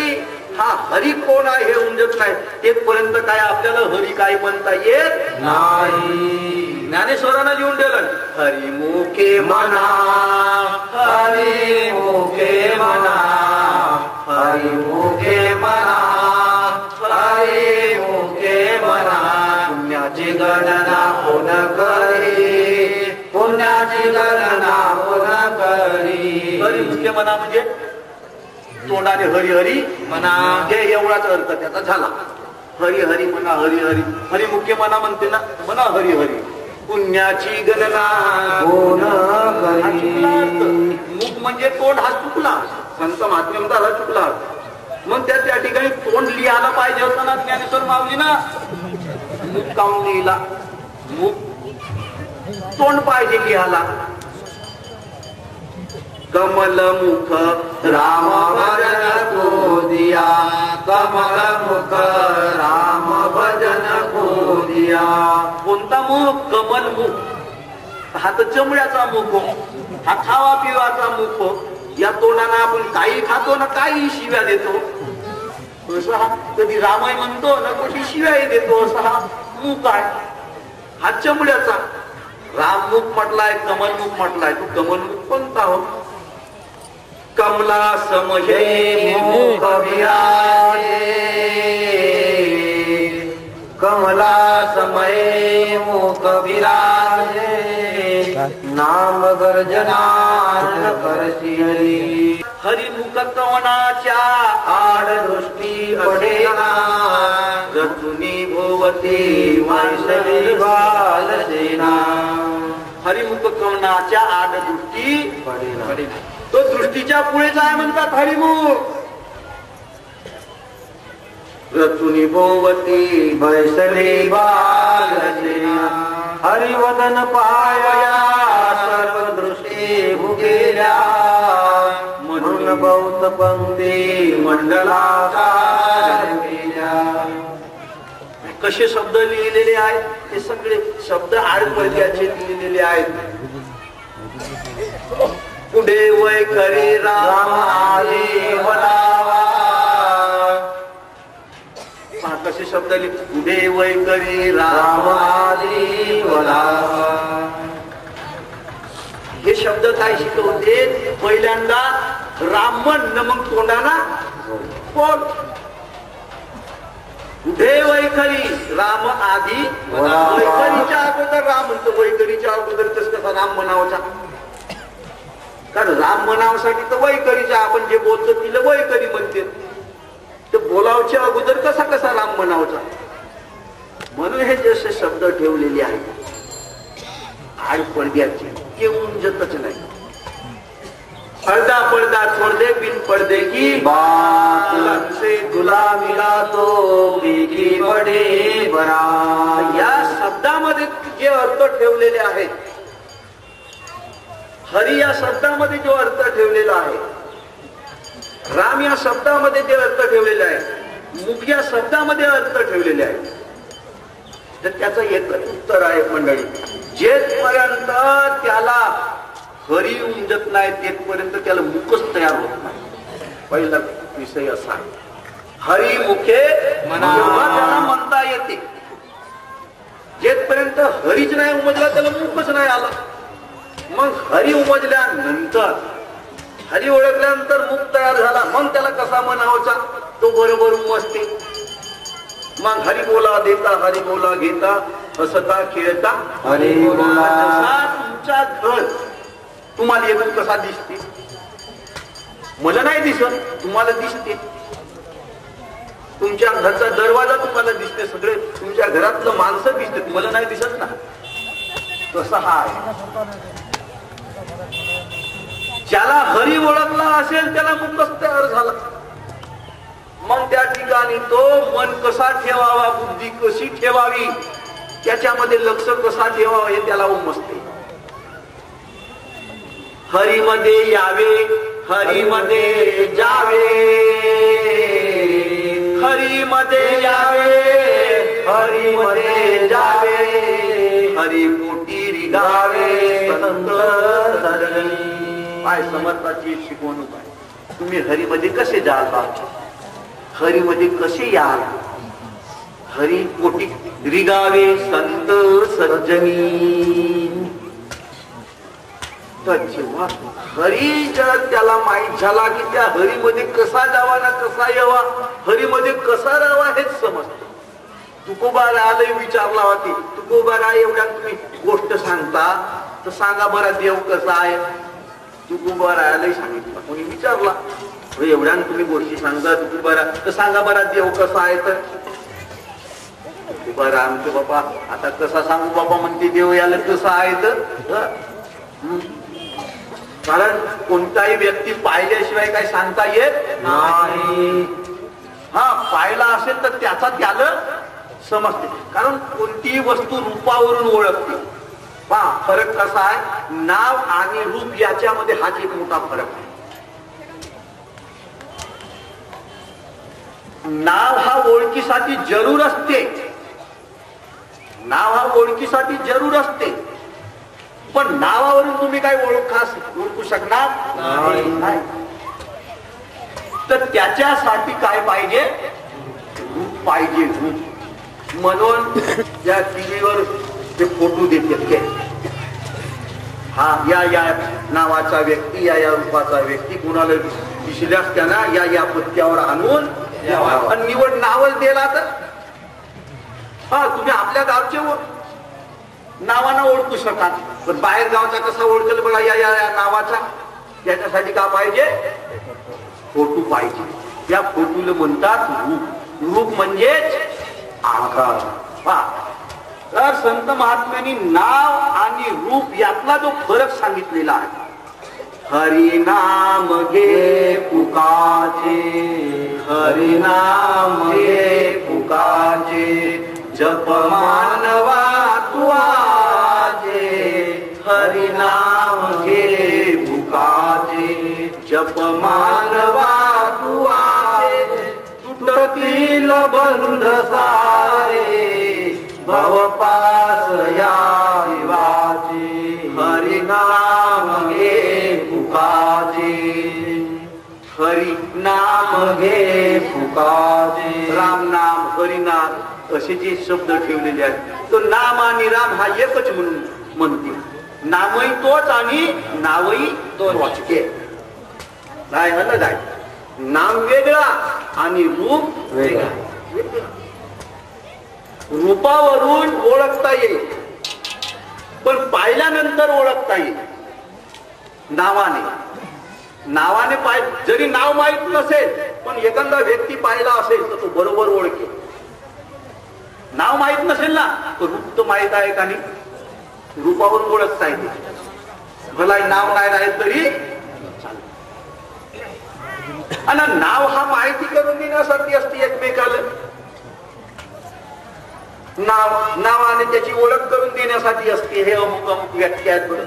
हा हरी कोण आहे हे उमजत नाही तेथपर्यंत काय आपल्याला हरी काय म्हणता येत नाही. ज्ञानेश्वरानं लिहून दिलं हरी मुखे म्हणा. हरी मुखे म्हणा. हरी मुखे म्हणा. हरी मुखे म्हणा. पुण्याची गणना कोण करी. पुण्याची गणना कोण करी. हरी मुखे म्हणा म्हणजे तोंडाने हरी हरी म्हणा. हे एवढाच अर्थ त्याचा झाला. हरी हरी म्हणा. हरी हरी. हरी मुख्य म्हणा म्हणते ना. म्हणा हरी हरी. पुण्याची गणना कोण करी. मुख म्हणजे तोंड. हा चुकला. संत महात्मे म्हणतात हा चुकला. मग त्या ठिकाणी तोंड लिहायला पाहिजे होता ना. ज्ञानेश्वर माऊली ना मुख काऊन लिहिला. मुख तोंड पाहिजे लिहायला. कमल मुख राम भजन को दिया. कमल मुख राम भजन को दिया. कोणता मुख? कमल मुख. हा तर चमड्याचा मुख. हा खावा पिवाचा मुख. या तोंडाने आपण काही खातो ना काही शिव्या देतो. असं हा कधी रामाय म्हणतो ना कधी शिव्याही देतो. असा हा मुख आहे. हा चमड्याचा. राम मुख म्हटलाय. कमल मुख म्हटलाय. तू कमल मुख कोणता हो? कमला समहे मुख विराजे. कबीराजे नाम गर्जनान करसी हरी हरिमुख कवनाच्या आडदृष्टी पडेना रचुनी भोवती मांसली बालसेना हरिमुख कवनाच्या आडदृष्टी पडेना तो दृष्टीच्या पुढे जाय म्हणतात हरिमुख. रचुनी भोवती बैसली बालसेना हरिवदन पाया सर्व दृष्टी भुगेल्या म्हणून बहुत पंक्ती मंडलाकार केल्या. कसे शब्द लिहिलेले आहेत हे सगळे शब्द आडपडद्याचे लिहिलेले आहेत. पुढे वय करे राम आले वनावा. कसे शब्द लिहिले पुढे वय करे राम आली वनावा. हे शब्द काय शिकवते पहिल्यांदा राम म्हण मग तोंडाना बोल. पुढे वैखरी राम आधी वैखरीच्या अगोदर राम म्हणतो. वैखरीच्या अगोदर तस कसा राम म्हणावचा कारण राम म्हणावसाठी तर वैखरीच्या आपण जे बोलतो तिला वैखरी म्हणते. तर बोलावच्या अगोदर कसा कसा राम म्हणावचा म्हणून हे जसे शब्द ठेवलेले आहेत आड पडद्याचे ते उंजतच नाही. पर्दा पर्दा छोड़ दे बिन पर्दे की बात से गुलामीला तो की बडे बरा. या शब्दामध्ये जे अर्थ ठेवलेले आहेत हरी या शब्दामध्ये जो अर्थ ठेवलेला आहे राम या शब्दामध्ये जे अर्थ ठेवलेले आहे मुख या शब्दामध्ये अर्थ ठेवलेले आहे तर त्याचं एकच उत्तर आहे मंडळी. जेथपर्यंत त्याला हरी उमजत नाही तेथपर्यंत त्याला मुखच तयार होत नाही. पहिला विषय असा आहे हरी मुखे जेव्हा त्याला म्हणता येते. जेथपर्यंत हरीच नाही उमजला त्याला मुखच नाही आला. मग हरी उमजल्यानंतर हरी ओळखल्यानंतर मुख तयार झाला मग त्याला कसा म्हणावाचा तो बरोबर उमजते. मग हरी बोला देता हरी बोला घेता हसता खेळता हरी बोला. तुमचा घर तुम्हाला येऊन कसा दिसते मला नाही दिसत तुम्हाला दिसते. तुमच्या घरचा दरवाजा तुम्हाला दिसते सगळे तुमच्या घरातलं माणसं दिसते तुम्हाला नाही दिसत ना. तसा हा आहे ज्याला हरी ओळखला असेल त्याला मुखच तयार झाला. मग त्या ठिकाणी तो मन कसा ठेवावा बुद्धी कशी ठेवावी त्याच्यामध्ये लक्ष कसा ठेवावा हे त्याला उमजते. हरीमध्ये यावे हरीमध्ये जावे हरीमध्ये यावे हरीमध्ये जावे हरी पोटी रिगावे संत धरणी. काय समर्थाची शिकवणूक आहे. तुम्ही हरीमध्ये कसे जाल हरीमध्ये कसे याल हरी पोटी रिगावे संत सज्जनी. तर जेव्हा हरी जर त्याला माहीत झाला की त्या हरीमध्ये कसा जावा ना कसा यावा हरीमध्ये कसा राहावा हेच समजतं. तुकोबाराला विचारला होती तुकोबारा एवढ्या तुम्ही गोष्ट सांगता तर सांगा बरा देव कसा आहे. तुकोबाराला सांगितलं कोणी विचारला एवढ्या तुम्ही गोष्टी सांगता तुकोबारा तर सांगा बरा देव कसा आहे. तर तुकोबारा आमचे बाबा आता कसा सांगू बाबा म्हणते देव याला कसा आहे तर कारण कोणताही व्यक्ती पाहिल्याशिवाय काही सांगता येत नाही. हा पाहिला असेल तर त्याचा त्याला समजते कारण कोणतीही वस्तू रूपावरून ओळखते. पहा फरक कसा आहे नाव आणि रूप याच्यामध्ये हाच एक मोठा फरक आहे. नाव हा ओळखीसाठी जरूर असते. नाव हा ओळखीसाठी जरूर असते पण नावावरून तुम्ही काय ओळखू शकणार नाही. तर त्याच्यासाठी काय पाहिजे रूप पाहिजे. रूप म्हणून त्या टीव्हीवर ते फोटो देतात हा या नावाचा व्यक्ती या रूपाचा व्यक्ती कुणाला दिसल्यास त्यांना या पत्त्यावर आणून आणि निवड नावच दिला तर हा तुम्ही आपल्या गावचे नावानं ओळखू शकाल, पण बाहेर गावचा कसा ओळखेल बघा या या नावाचा? त्याच्यासाठी का पाहिजे? फोटो पाहिजे. या फोटोला म्हणतात रूप. रूप म्हणजेच आकार. तर संत महात्म्यांनी नाव आणि रूप यातला जो फरक सांगितलेला आहे. हरि नाम घे पुकाचे, हरि नाम घे पुकाचे, जप मानवा तू आजे, हरि नाम घे पुकाचे, जप मानवा तू आजे, तुटतील बंध सारे भवपास या विवाचे, हरि नाम घे पुकाचे, हरि नाम घे पुकाचे. राम नाम, हरि नाम असे जे शब्द ठेवलेले आहेत, तो नाम आणि राम हा एकच म्हणून म्हणते. नामही तोच आणि नावही तोच. नाही अलग आहे. नाम वेगळा आणि रूप वेगळा. रूपावरून ओळखता येईल, पण पाहिल्यानंतर ओळखता येईल नावाने. नावाने जरी नाव माहित नसेल पण एखादा व्यक्ती पाहिला असेल तर तो बरोबर ओळखेल. नाव माहित नसेल ना तर रूप तर माहित आहे का नाही, रूपावरून ओळखता येईल. भला नाव नाही राहील तरी आणि नाव हा माहिती करून देण्यासाठी असते एकमेकाला. नावाने त्याची ओळख करून देण्यासाठी असते. हे अमुक अमुक व्यक्ती आहेत बरं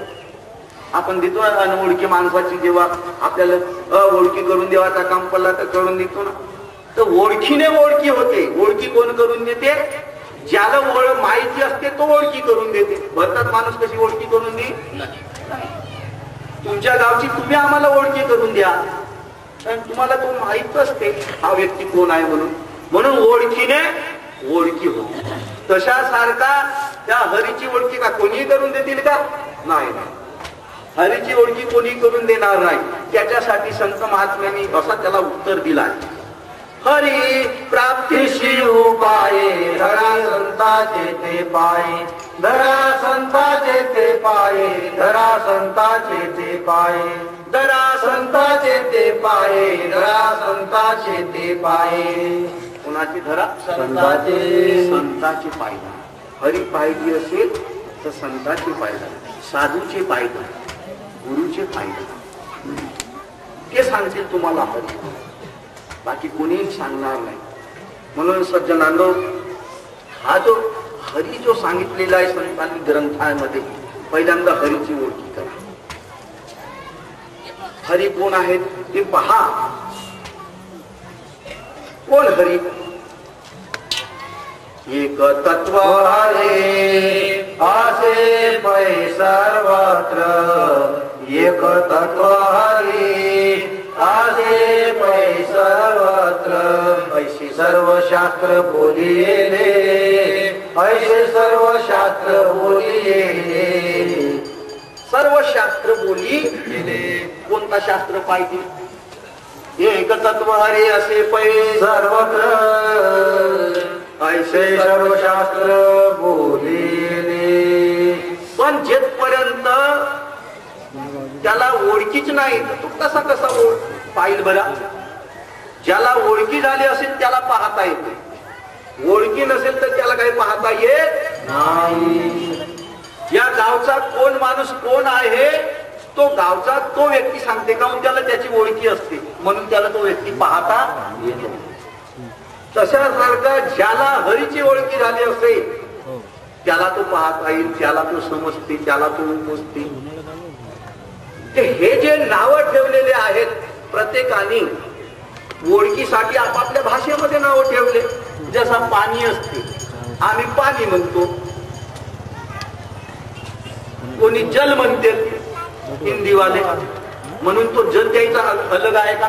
आपण देतो ना अनओळखी माणसाची. जेव्हा आपल्याला ओळखी करून देवाचा काम पडला तर करून देतो ना. तर ओळखीने ओळखी होते. ओळखी कोण करून देते? ज्याला ओळख माहिती असते तो ओळखी करून देते. भरतात माणूस कशी ओळखी करून दे? तुमच्या गावची तुम्ही आम्हाला ओळखी करून द्या, तुम्हाला तो माहित असते हा व्यक्ती कोण आहे म्हणून. म्हणून ओळखीने ओळखी होती. तशा सारखा त्या हरीची ओळखी का कोणी करून देतील का? नाही. हरीची ओळखी कोणी करून देणार नाही. त्याच्यासाठी संत महात्म्यांनी असा त्याला उत्तर दिला. हरी प्राप्तीशी उपाये, धरा संताचे ते पाये, धरा संताचे ते पाये, धरा संताचे ते पाये, धरा संताचे ते पाये, धरा संताचे ते पाये. कुणाची धरा? संताचे. संताचे पायदा. हरी पाहिजे असेल तर संताचे पायदा, साधूचे पायदा, गुरुचे पायदा ते सांगतील तुम्हाला हरी. बाकी कोणीही सांगणार नाही. म्हणून सज्जनांनो हा जो हरी जो सांगितलेला आहे संतांनी ग्रंथामध्ये, पहिल्यांदा हरीची ओळखी करा. हरी कोण आहेत ते पहा. कोण हरी? एक तत्व हरे आसे पै सर्वत्र, एक तत्व हरी आसे पै सर्वत्र, ऐसे सर्व शास्त्र बोलिले, ऐसे सर्व शास्त्र बोलिले. सर्व शास्त्र बोली कोणता शास्त्र पाहिजे? एक तत्व हरे असे पै सर्वत्र, ऐसे सर्व शास्त्र बोलिले. पण जेथपर्यंत त्याला ओळखीच नाही तर तो कसा कसा पाहिल बरा? ज्याला ओळखी झाली असेल त्याला पाहता येते, ओळखी नसेल तर त्याला काही पाहता येत नाही. या गावचा कोण माणूस कोण आहे तो गावचा तो व्यक्ती सांगते का? त्याला त्याची ओळखी असते म्हणून त्याला तो व्यक्ती पाहता येतो. तशासारखा ज्याला हरीची ओळखी झाली असेल त्याला तो पाहता येईल, त्याला तो समजते, त्याला तो उपजते. हे जे नावं ठेवलेले आहेत प्रत्येकाने ओळखीसाठी आपापल्या भाषेमध्ये नावं ठेवले. जसा पाणी असते आम्ही पाणी म्हणतो, कोणी जल म्हणते हिंदीवाले, म्हणून तो जल द्यायचा अलग आहे का?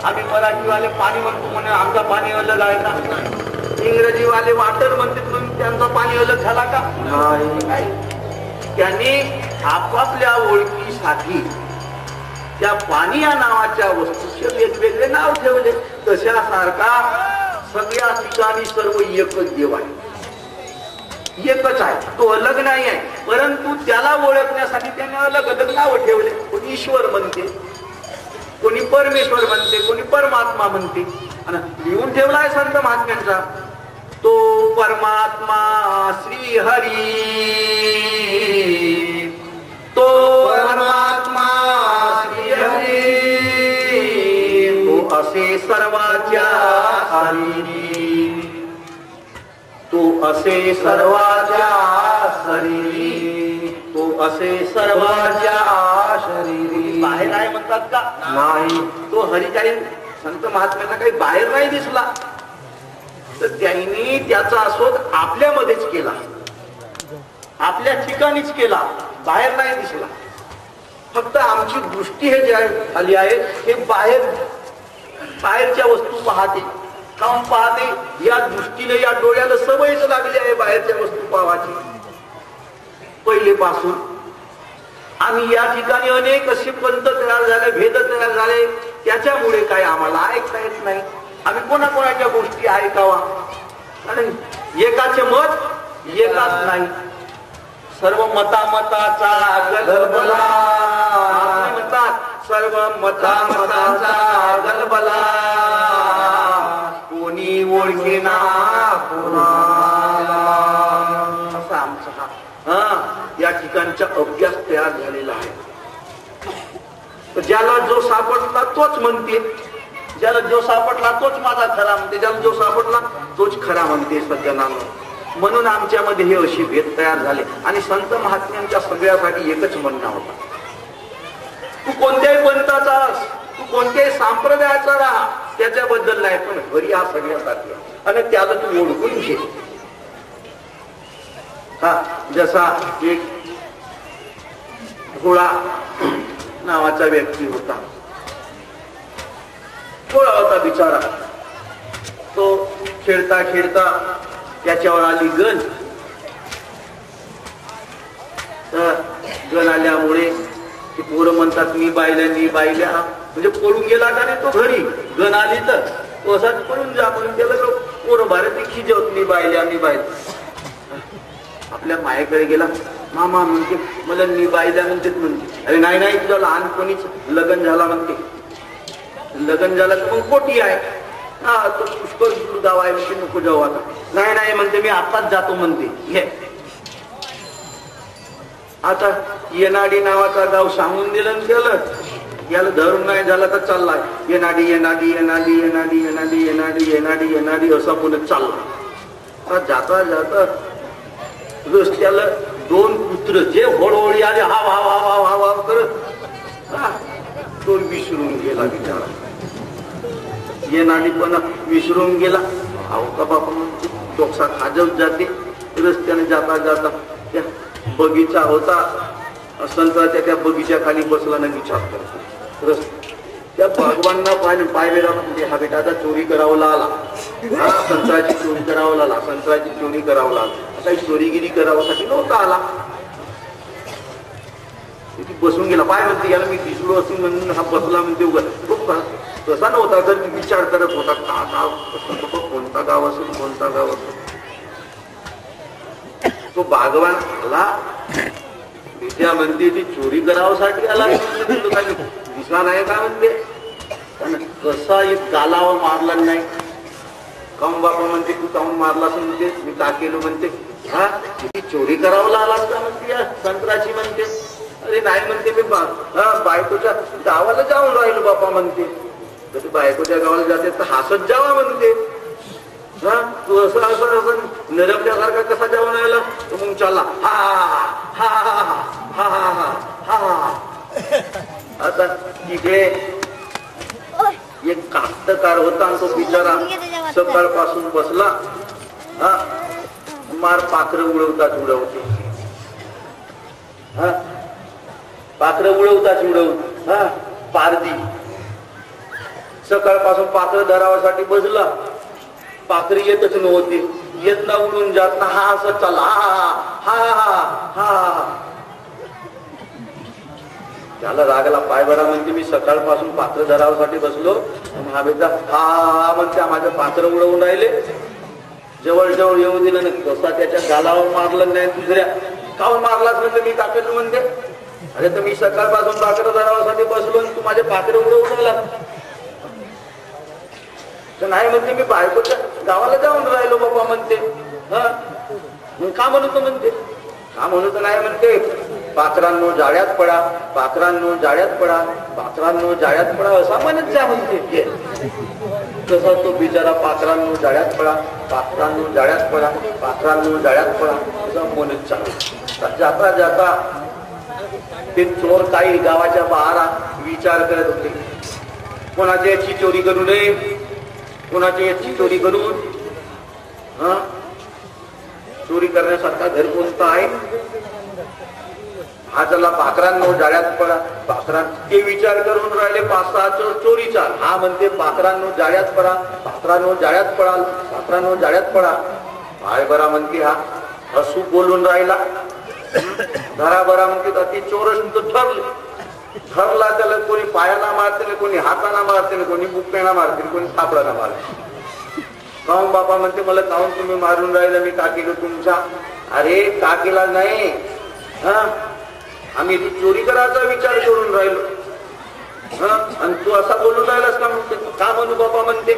आम्ही मराठीवाले पाणी म्हणतो म्हणून आमचा पाणी अलग आहे का? इंग्रजीवाले वॉटर म्हणतात म्हणून त्यांचा पाणी अलग झाला का? नाही. त्यांनी आपापल्या ओळखीसाठी त्या पाणी या नावाच्या वस्तूचे वेगवेगळे नाव ठेवले. तशा सारखा सगळ्या ठिकाणी सर्व एकच देव आहे, एकच आहे, तो अलग नाही आहे. परंतु त्याला ओळखण्यासाठी त्याने अलग अलग नावं ठेवले. कोणी ईश्वर म्हणते, कोणी परमेश्वर म्हणते, कोणी परमात्मा म्हणते. आणि लिहून ठेवला आहे संत महात्म्यांचा, तो परमात्मा श्री हरी, तो परमात्मा श्री हरी, तो असे सर्वाच्या शरीरी, तो असे सर्वाच्या शरीरी, तो असे सर्वाच्या शरीरी. बाहेर आहे म्हणतात का? नाही. तो हरी काही संत महात्म्यांना काही बाहेर नाही दिसला, तर त्यांनी त्याचा शोध आपल्यामध्येच केला, आपल्या ठिकाणीच केला, बाहेर नाही दिसला. फक्त आमची दृष्टी हे जे आली आहे हे बाहेरच्या वस्तू पाहते. काऊन पाहते? या दृष्टीने, या डोळ्याला सवयच लागली आहे बाहेरच्या वस्तू पाहायची. पहिलेपासून आम्ही या ठिकाणी अनेक असे पंथ तयार झाले, भेद तयार झाले, त्याच्यामुळे काय आम्हाला ऐकता येत नाही. आम्ही कोणाकोणाच्या गोष्टी ऐकावा? कारण एकाचे मत एकाच नाही, सर्व मतामताचा गलबला म्हणतात, सर्व मतामताचा गलबला, कोणी ओळखेना कोणाला, असा आमचा या ठिकाणचा अभ्यास तयार झालेला आहे. ज्याला जो सापडला तोच म्हणते, ज्याला जो सापडला तोच माझा खरा म्हणते, ज्याला जो सापडला तोच खरा म्हणते सज्जनांनो. म्हणून आमच्यामध्ये हे अशी भेद तयार झाले. आणि संत महात्म्यांच्या सगळ्यासाठी एकच म्हणणं होता, तू कोणत्याही पंथाचा, तू कोणत्याही संप्रदायाचा राहा, त्याच्याबद्दल नाही, पण हरी हा सगळ्यासाठी. आणि त्याला तू ओळखून घे. जसा एक घोडा नावाचा व्यक्ती होता, घोडा होता बिचारा. तो खेळता खेळता त्याच्यावर आली गण. गण आल्यामुळे ती पोरं म्हणतात मी बायल्या, म्हणजे पळून गेला का नाही तो घरी. गण आली तर तो असाच पळून जा, म्हणून त्याला पोरं भारती खिजवत मी बायल्या. आपल्या मायेकडे गेला, मामा म्हणते मला मी बायल्या म्हणते. अरे नाही, तुझा लहानपणीच लग्न झाला म्हणते. लग्न झालं तर मग पोटी आहे, तो पुष्कळ गाव आहे म्हणते, नको जाऊ आता. नाही म्हणते मी आताच जातो म्हणते. हे आता येनाडी नावाचा गाव सांगून दिलं त्याला, याला धरून नाही झाला तर चाललाय येनाडी असा बोलत चालला. जाता जाता रस्त्याला दोन कुत्र जे होळहोळी आले हा करत तो विसरून गेला बिचारा. येनाडी पण विसरून गेला. अहो का बापा म्हणते डोकसा खाजवत जाते. रस्त्याने जाता जाता त्या बगीचा होता, संताच्या त्या बगीच्या खाली बसला ना विचार करतो. रस्ते त्या भगवानना पाहिलेला म्हणजे हा बेटा आता चोरी करावं लागला, संताची चोरी करावं लागला, संताची चोरी करावं लागला. काही चोरीगिरी करावासाठी नव्हता आला. बसून गेला. पाय म्हणते याला मी दिसलो असून म्हणून हा बसला म्हणते. तसा नव्हता, तर मी विचार करत होता का गाव, कोणता गाव असेल, कोणता गाव असेल. तो भागवान आला, विद्या म्हणते ती चोरी करावासाठी आला, दिसला नाही का म्हणते. कसा एक गालावर मारला नाही. काऊन बापा म्हणते तू काऊन मारलास म्हणते. मी का केलो म्हणते. हा ती चोरी करावं आलास का म्हणते संत्राची म्हणते. अरे नाही म्हणते मी बायकोच्या गावाला जाऊन राहिलो बापा म्हणते. तर बायकोच्या गावाला जाते तर हसत जावा म्हणते. तू असं नरमल्यासारखा कसा जाऊन राहिला. तर मग चालला हा हा हा हा हा हा हा. आता तिथे एक कास्तकार होता आणि तो बिचारा सकाळपासून बसला. मार पाखरं उडवते. पाखरं उडवत पारदी. सकाळपासून पाखरं धरावासाठी बसला. पाखरी येतच नव्हती. येत ना उडून जात ना. हा असं चला हा हा हा. त्याला रागला. पाय बरा म्हणते मी सकाळपासून पाखरं धरावासाठी बसलो. हा बेटा हा म्हणते माझं पाखरं उडवून राहिले. जवळ जवळ येऊ दिलं नाही. तसा त्याच्या गालावर मारलं नाही. दुसऱ्या काऊन मारलाच म्हणजे मी काकेल म्हणते, अरे तर मी सकाळपासून पाखरं धरावासाठी बसलो आणि तू माझे पाखरे उडवला. तर नाही म्हणते मी बायकोच्या गावाला जाऊन राहिलो बाबा म्हणते. मग का म्हणतो म्हणते, का म्हणतो नाही म्हणते, पाखरांनो जाळ्यात पडा, पाखरांनो जाळ्यात पडा, पाखरांनो जाळ्यात पडा असा म्हणत जा म्हणते. तसा तो बिचारा पाखरांनो जाळ्यात पडा, पाखरांनो जाळ्यात पडा, पाखरांनो जाळ्यात पडा असा म्हणत चालू. जाता जाता ते चोर काही गावाच्या बाहेर विचार करत होते, कोणाची याची चोरी करू नये, कोणाची याची चोरी करून चोरी करण्यासारखा घर कोणता आहे. हा चला पाखरांनो जाळ्यात पडा, पाखरां ते विचार करून राहिले. 5-6 चोर चोरीचा. हा म्हणते पाखरांनो जाळ्यात पडा, पाखरांनो जाळ्यात पडाल, पाखरांनो जाळ्यात पडा. काय बरा म्हणते हा हसू बोलून राहिला. धरा बरा म्हणते ते चोरच ठरले. ठरला त्याला कोणी पायाला मारते, कोणी हाताना मारते, कोणी बुक्याना मारते, कोणी सापडाना मारते. काऊन बाबा म्हणते मला काऊन तुम्ही मारून राहिला, मी का केलं तुमचा. अरे का केला नाही, आम्ही ती चोरी करायचा विचार करून राहिलो आणि तू असा बोलून राहिलास का म्हणते. का म्हणू बाबा म्हणते,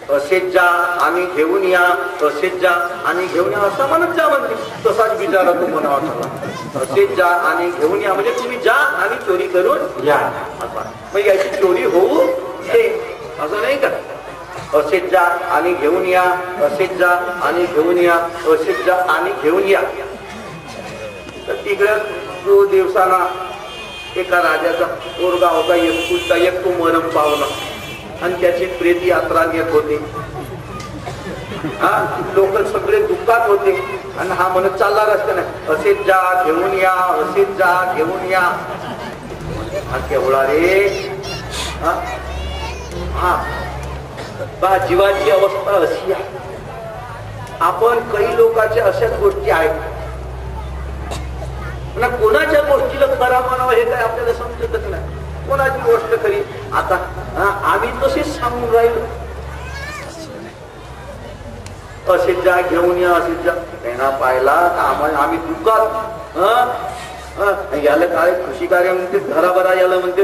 असेच जा आणि घेऊन या, असेच जा आणि घेऊन या असं म्हणत जा म्हणते. तसाच बिचारा तो म्हणावा लागला. असेच जा आणि घेऊन या म्हणजे तुम्ही जा आणि चोरी करून या असा. मग याची चोरी होऊ नये असं नाही का. असेच जा आणि घेऊन या, असेच जा आणि घेऊन या, असेच जा आणि घेऊन या. तर तिकडे जो दिवसाला एका राजाचा पोरगा होता, एकूणचा एक तो मरण पावला आणि त्याची प्रेत यात्रा येत होती. लोक सगळे दुःखात होते आणि हा म्हणत चालला रस्त्याने असेच जा घेऊन या, असेच जा घेऊन या. हा केवढा रे हा जीवाची अवस्था अशी आहे. आपण काही लोकांच्या अशाच गोष्टी आहेत, कोणाच्या गोष्टीला खरा म्हणावं हे काय आपल्याला समजतच नाही. कोणाची गोष्ट खरी आता आम्ही तसेच सांगून राहिलो. असेच जा घेऊन या, असेच जा. त्यांना पाहिला आम्ही दुःखात याला काय खुशी कार्य म्हणते, घराभरा याला म्हणते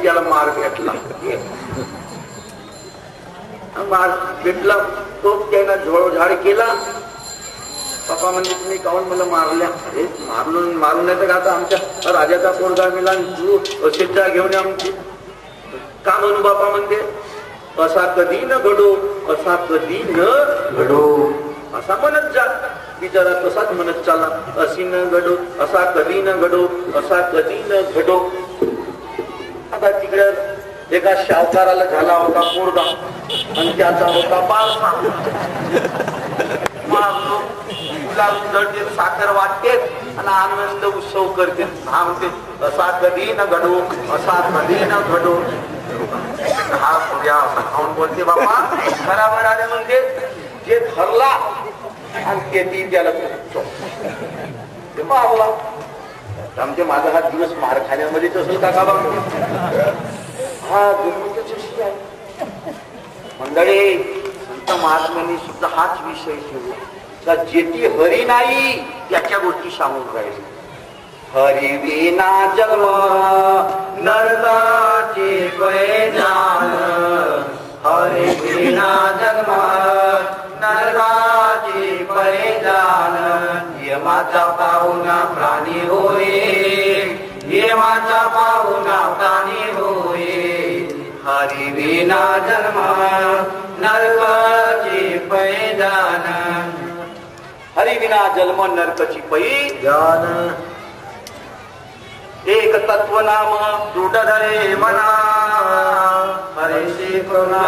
त्याला मार भेटला. मार भेटला तो त्याला झोळझाड केला. पप्पा म्हणजे तुम्ही काऊन मला मारल्या. अरे मारून नाही तर आता आमच्या राजाचा पोरगा मिला, तू असेच जा घेऊन या म्हणते. का म्हणू बापा म्हणते, असा कधी न घडो, असा कधी न घडो असा म्हणत जा. बिचारा तसाच म्हणत चालला. अशी न घडो, असा कधी न घडो, असा कधी न घडो. आता तिकडे एका शावकाराला झाला होता पोरगा आणि त्याचा होता बाळसा. साखर वाटते आणि आनंद उत्सव करते. हा म्हणते असा कधी न घडो, असा कधी न घडो. हा सूर्या असा खाऊन बोलते बाबा बराबर आले म्हणजे जे धरला आणि ते त्याला ते मारला. आमचे माझा हा दिवस मार खाण्यामध्येच असेल का बाबा. हा दुर्मिळच अशी आहे मंडळी. संत महात्म्यांनी सुद्धा हाच विषय ठेवला का जेती हरी नाही त्याच्या गोष्टी सांगून राहिले. हरी विना जन्म नरकाचे पैजान, हरी विना जन्म नरकाचे पैजान. यमाचा पाहुणा प्राणी होय, यमाचा पाहुणा प्राणी होय. हरी विना जन्म नरकाचे पैजान, हरी विना जन्म नरकाची पैजान. एक तत्व नाम दृढ धरे मना, हरे श्री करुणा.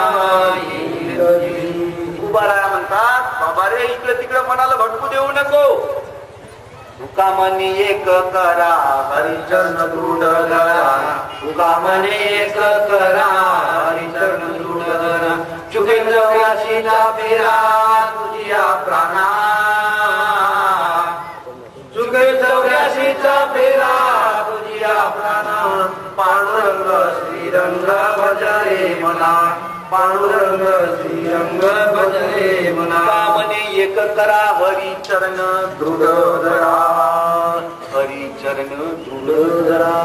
उभारा म्हणतात बाबा रे इकडे तिकडे मनाला भटकू देऊ नको. तुका मनी एक करा, हरिचरण दृढ धरा. तुका मनी एक करा, हरिचरण दृढ धरा. चुकेल व्यासीचा फेरा तुझ्या प्राणा, चुकेल व्यासीचा फेरा तुझ्या प्राणा. पांडुरंग श्रीरंग भजरे मना, पांडुरंग श्रीरंग भजरे एक करा हरी चरण दृढ धरा, हरी चरण दृढ धरा.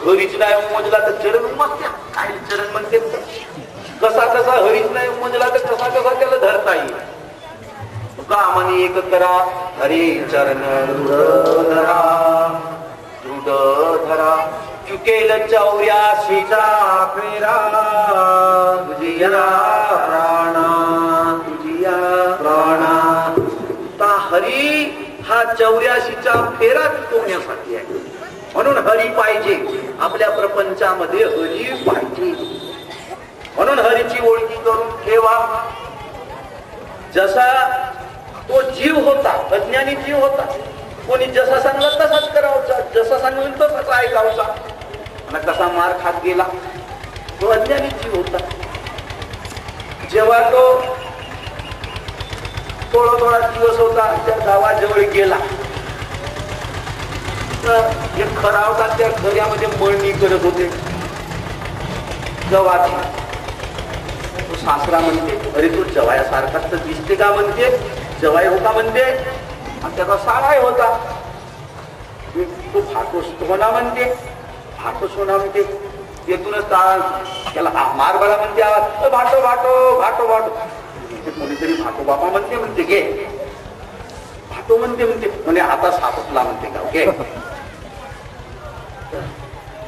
हरीच नाही उमजला तर चरण उमजते काय चरण म्हणते. कसा कसा हरीच नाही उमजला तर कसा कसा त्याला धरता येईल. तुका म्हणे एक करा हरी चरण दृढ धरा, दृढ धरा. चुकेल 84चा फेरा तुझिया प्राणा, तुझिया प्राणा. हरी हा 84चा फेरा चुकवण्यासाठी आहे. म्हणून हरी पाहिजे आपल्या प्रपंचामध्ये, हरी पाहिजे. म्हणून हरीची ओळखी करून ठेवा. जसा तो जीव होता, अज्ञानी जीव होता, कोणी जसा सांगला तसाच करावचा, जसा सांगलं तसाच ऐकावचा. आणि कसा मार खात गेला तो अज्ञानी जीव होता. जेव्हा तो थोडा दिवस होता त्या गावाजवळ गेला तर एक खरावता त्या खऱ्यामध्ये मळणी करत होते गव्हाची. तो सासरा म्हणते अरे तू जवायासारखाच तर दिसते का म्हणते. जवाय होता म्हणते आणि त्याचा साळाय होता. तो फाटोस होना म्हणते, फाटोस होना म्हणते. तेथूनच त्याला मार बरा म्हणते आवाज भाटो भाटो भाटो भाटो. कोणीतरी भाटो बापा म्हणते घे भाटो म्हणते म्हणे आता सापटला म्हणते का घे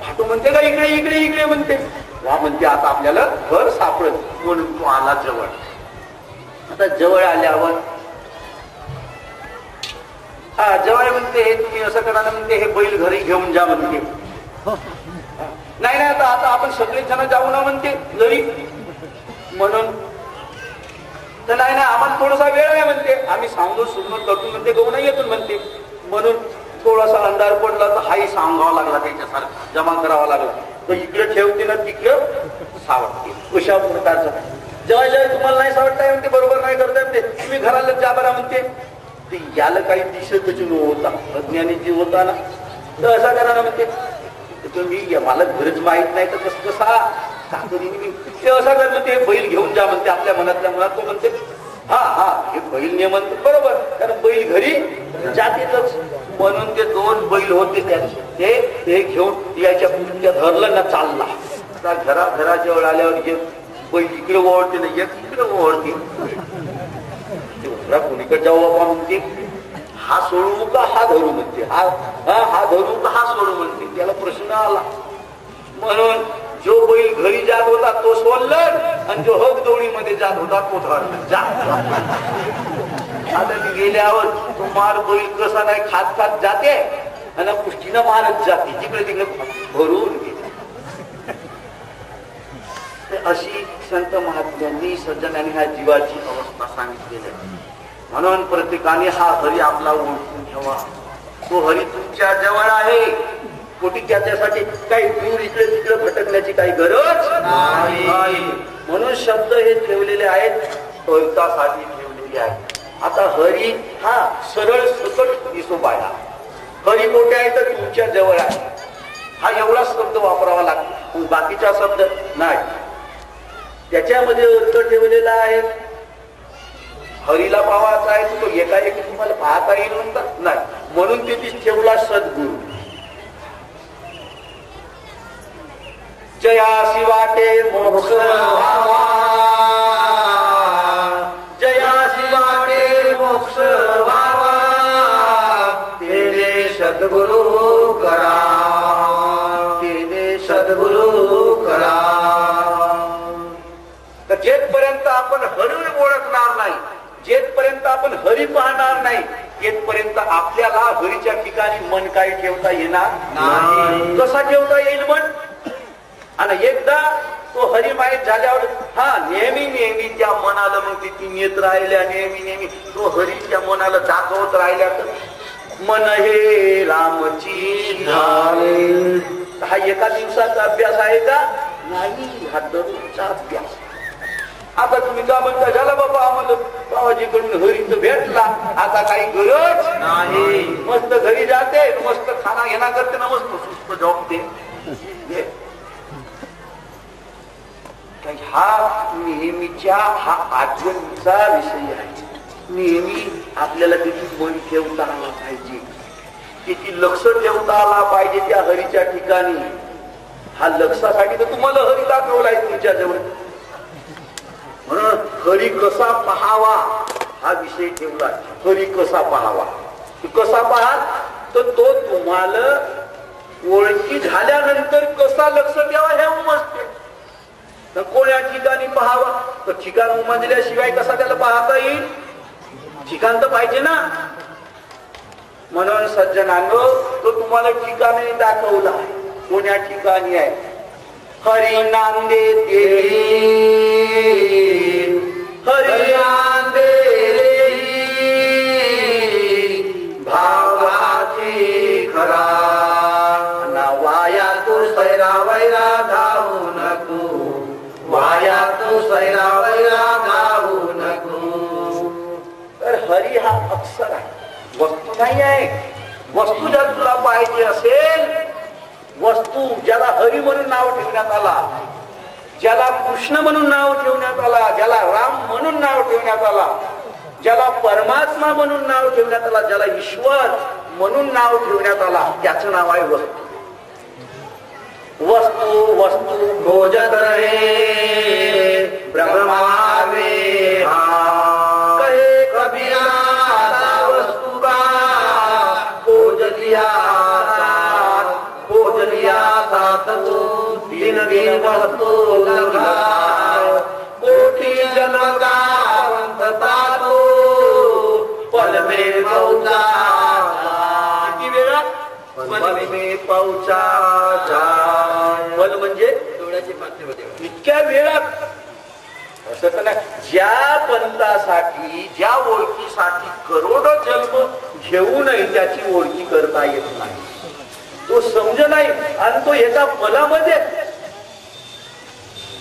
भाटो म्हणते का इकडे इकडे इकडे म्हणते. वा म्हणते आता आपल्याला घर सापडत. म्हणून तो आला जवळ. आता जवळ आल्यावर हा जवळ म्हणते हे तुम्ही असं करा ना म्हणते हे बैल घरी घेऊन जा म्हणते. नाही आता आपण सगळेच जण जाऊ ना म्हणते घरी. म्हणून तर नाही आम्हाला थोडासा वेळ आहे म्हणते. आम्ही सांगून सुरुवात करतो म्हणते गहू नाही येतो म्हणते. म्हणून थोडासा अंधार पडला तर हाही सांगावा लागला त्याच्यासारखा जमा करावा लागला. तर इकडे ठेवते ना तिकडे सावडते. कशा प्रकारचं जेव्हा जेव्हा तुम्हाला नाही सावडताय म्हणते बरोबर नाही करताय म्हणते तुम्ही घराला जा बरा म्हणते. ते याला काही दिसतच नव्हता, अज्ञानी जीव होता ना. तर असा करा ना म्हणते तुम्ही मला घरच माहित नाही तर कसं कसा ते असा कर म्हणते हे बैल घेऊन जा म्हणते. आपल्या मनातल्या मनात तो म्हणते हा हे बैल ने म्हणते बरोबर कारण बैल घरी जातेच. म्हणून ते 2 बैल होते त्याचे ते घेऊन याच्या पुढच्या धरलं ना चालला. घराजवळ आल्यावर एक बैल इकडे ओढते ना एक इकडे ओढते. कोणीकडे जाऊ बाबा म्हणते हा सोडू का हा धरू म्हणते. हा धरू का हा सोडू म्हणते. त्याला प्रश्न आला. म्हणून जो बैल घरी जात होता तो सोडलं आणि जो हगदोडीमध्ये जात होता तो धरला. जा आता गेल्यावर तो मार बैल कसा नाही खात जाते आणि पुष्टीनं मारत जाते जिकडे तिकडे भरून गेले. अशी संत महात्म्यांनी सज्जनांनी ह्या जीवाची अवस्था सांगितलेली आहे. म्हणून प्रत्येकाने हा हरी आपला ओळखून ठेवा. तो हरी तुमच्या जवळ आहे. कोटी त्याच्यासाठी काही दूर इकडे तिकडे भटकण्याची काही गरज नाही. म्हणून शब्द हे ठेवलेले आहेत ऐकासाठी ठेवलेले आहेत. आता हरी हा सरळ सकट दिसो बाया. हरी मोठे आहे तर तुमच्या जवळ आहे हा एवढा शब्द वापरावा लागतो. बाकीचा शब्द नाही. त्याच्यामध्ये अर्थ ठेवलेला आहे. हरीला पावायचा आहे तो एकाएकी तुम्हाला पाहता येईल म्हणतात नाही. म्हणून ते ठेवला सद्गुरू. जयासी वाटे मोक्ष व्हावा, जयासी वाटे मोक्ष व्हावा, तेने सद्गुरु करा, तेने सद्गुरु करा. तर जेथपर्यंत आपण हरी ओळखणार नाही, जेथपर्यंत आपण हरी पाहणार नाही, तेथपर्यंत आपल्याला हरीच्या ठिकाणी मन काही ठेवता येणार नाही. कसा ठेवता येईल मन. आणि एकदा तो हरी माहीत झाल्यावर नेहमी नेहमी त्या मनाला मग ती नेत राहिल्या. नेहमी तो हरी त्या मनाला दाखवत राहिल्या तर मन हे रामची झाले. हा एका दिवसाचा अभ्यास आहे का नाही. हा दररोजचा अभ्यास. आता तुम्ही का म्हणता झाला बाबा आम्हाला बाबाजीकडून हरीच भेटला आता काही गरज नाही. मस्त घरी जाते मस्त खाना घेणा करते ना मस्त सुस्त झोपते. हा नेहमीच्या हा आठवणीचा विषय आहे. नेहमी आपल्याला त्याची मन ठेवता आला पाहिजे, त्याची लक्ष ठेवता आला पाहिजे त्या हरीच्या ठिकाणी. हा लक्षासाठी तर तुम्हाला हरी दाखवलाय तुमच्या जवळ. म्हणून हरी कसा पहावा हा विषय ठेवला. हरी कसा पहावा, कसा पाहा तर तो तुम्हाला ओळखी झाल्यानंतर कसा लक्ष द्यावा हे उमजते. तर कोण्या ठिकाणी पहावा, तर ठिकाण उमजल्याशिवाय कसा त्याला पाहता येईल, ठिकाण तर पाहिजे ना. म्हणून सज्जनांनो तो तुम्हाला ठिकाणी दाखवला. कोण्या ठिकाणी आहे, हरी नांदे हरी नांदे भावाची खरा वाया तू सैरा वैरा धावू नको, वाया तू सैरा वैरा धावू नको. तर हरी हा अक्षर आहे, वस्तू नाही आहे. वस्तू जर तुला पाहिजे असेल, वस्तू ज्याला हरी म्हणून नाव ठेवण्यात आला, ज्याला कृष्ण म्हणून नाव ठेवण्यात आला, ज्याला राम म्हणून नाव ठेवण्यात आला, ज्याला परमात्मा म्हणून नाव ठेवण्यात आला, ज्याला ईश्वर म्हणून नाव ठेवण्यात आला, त्याचं नाव आहे वस्तू. वस्तू वस्तू भोजत रहे ब्रह्मावे कहे कबीरा वस्तू का खोज लिया साथ तो दिन दिन वस्तू लगा कोठी जन्म का अंतता तो पल में पहुंचा. किती वेळा पल में पहुंचा. पल म्हणजे डोळ्याचे पात्र होते. इतक्या वेळात असं तर नाही. ज्या पंथासाठी, ज्या ओळखीसाठी करोडो जन्म घेऊनही त्याची ओळखी करता येत नाही, तो समज नाही आणि तो एका फलामध्ये.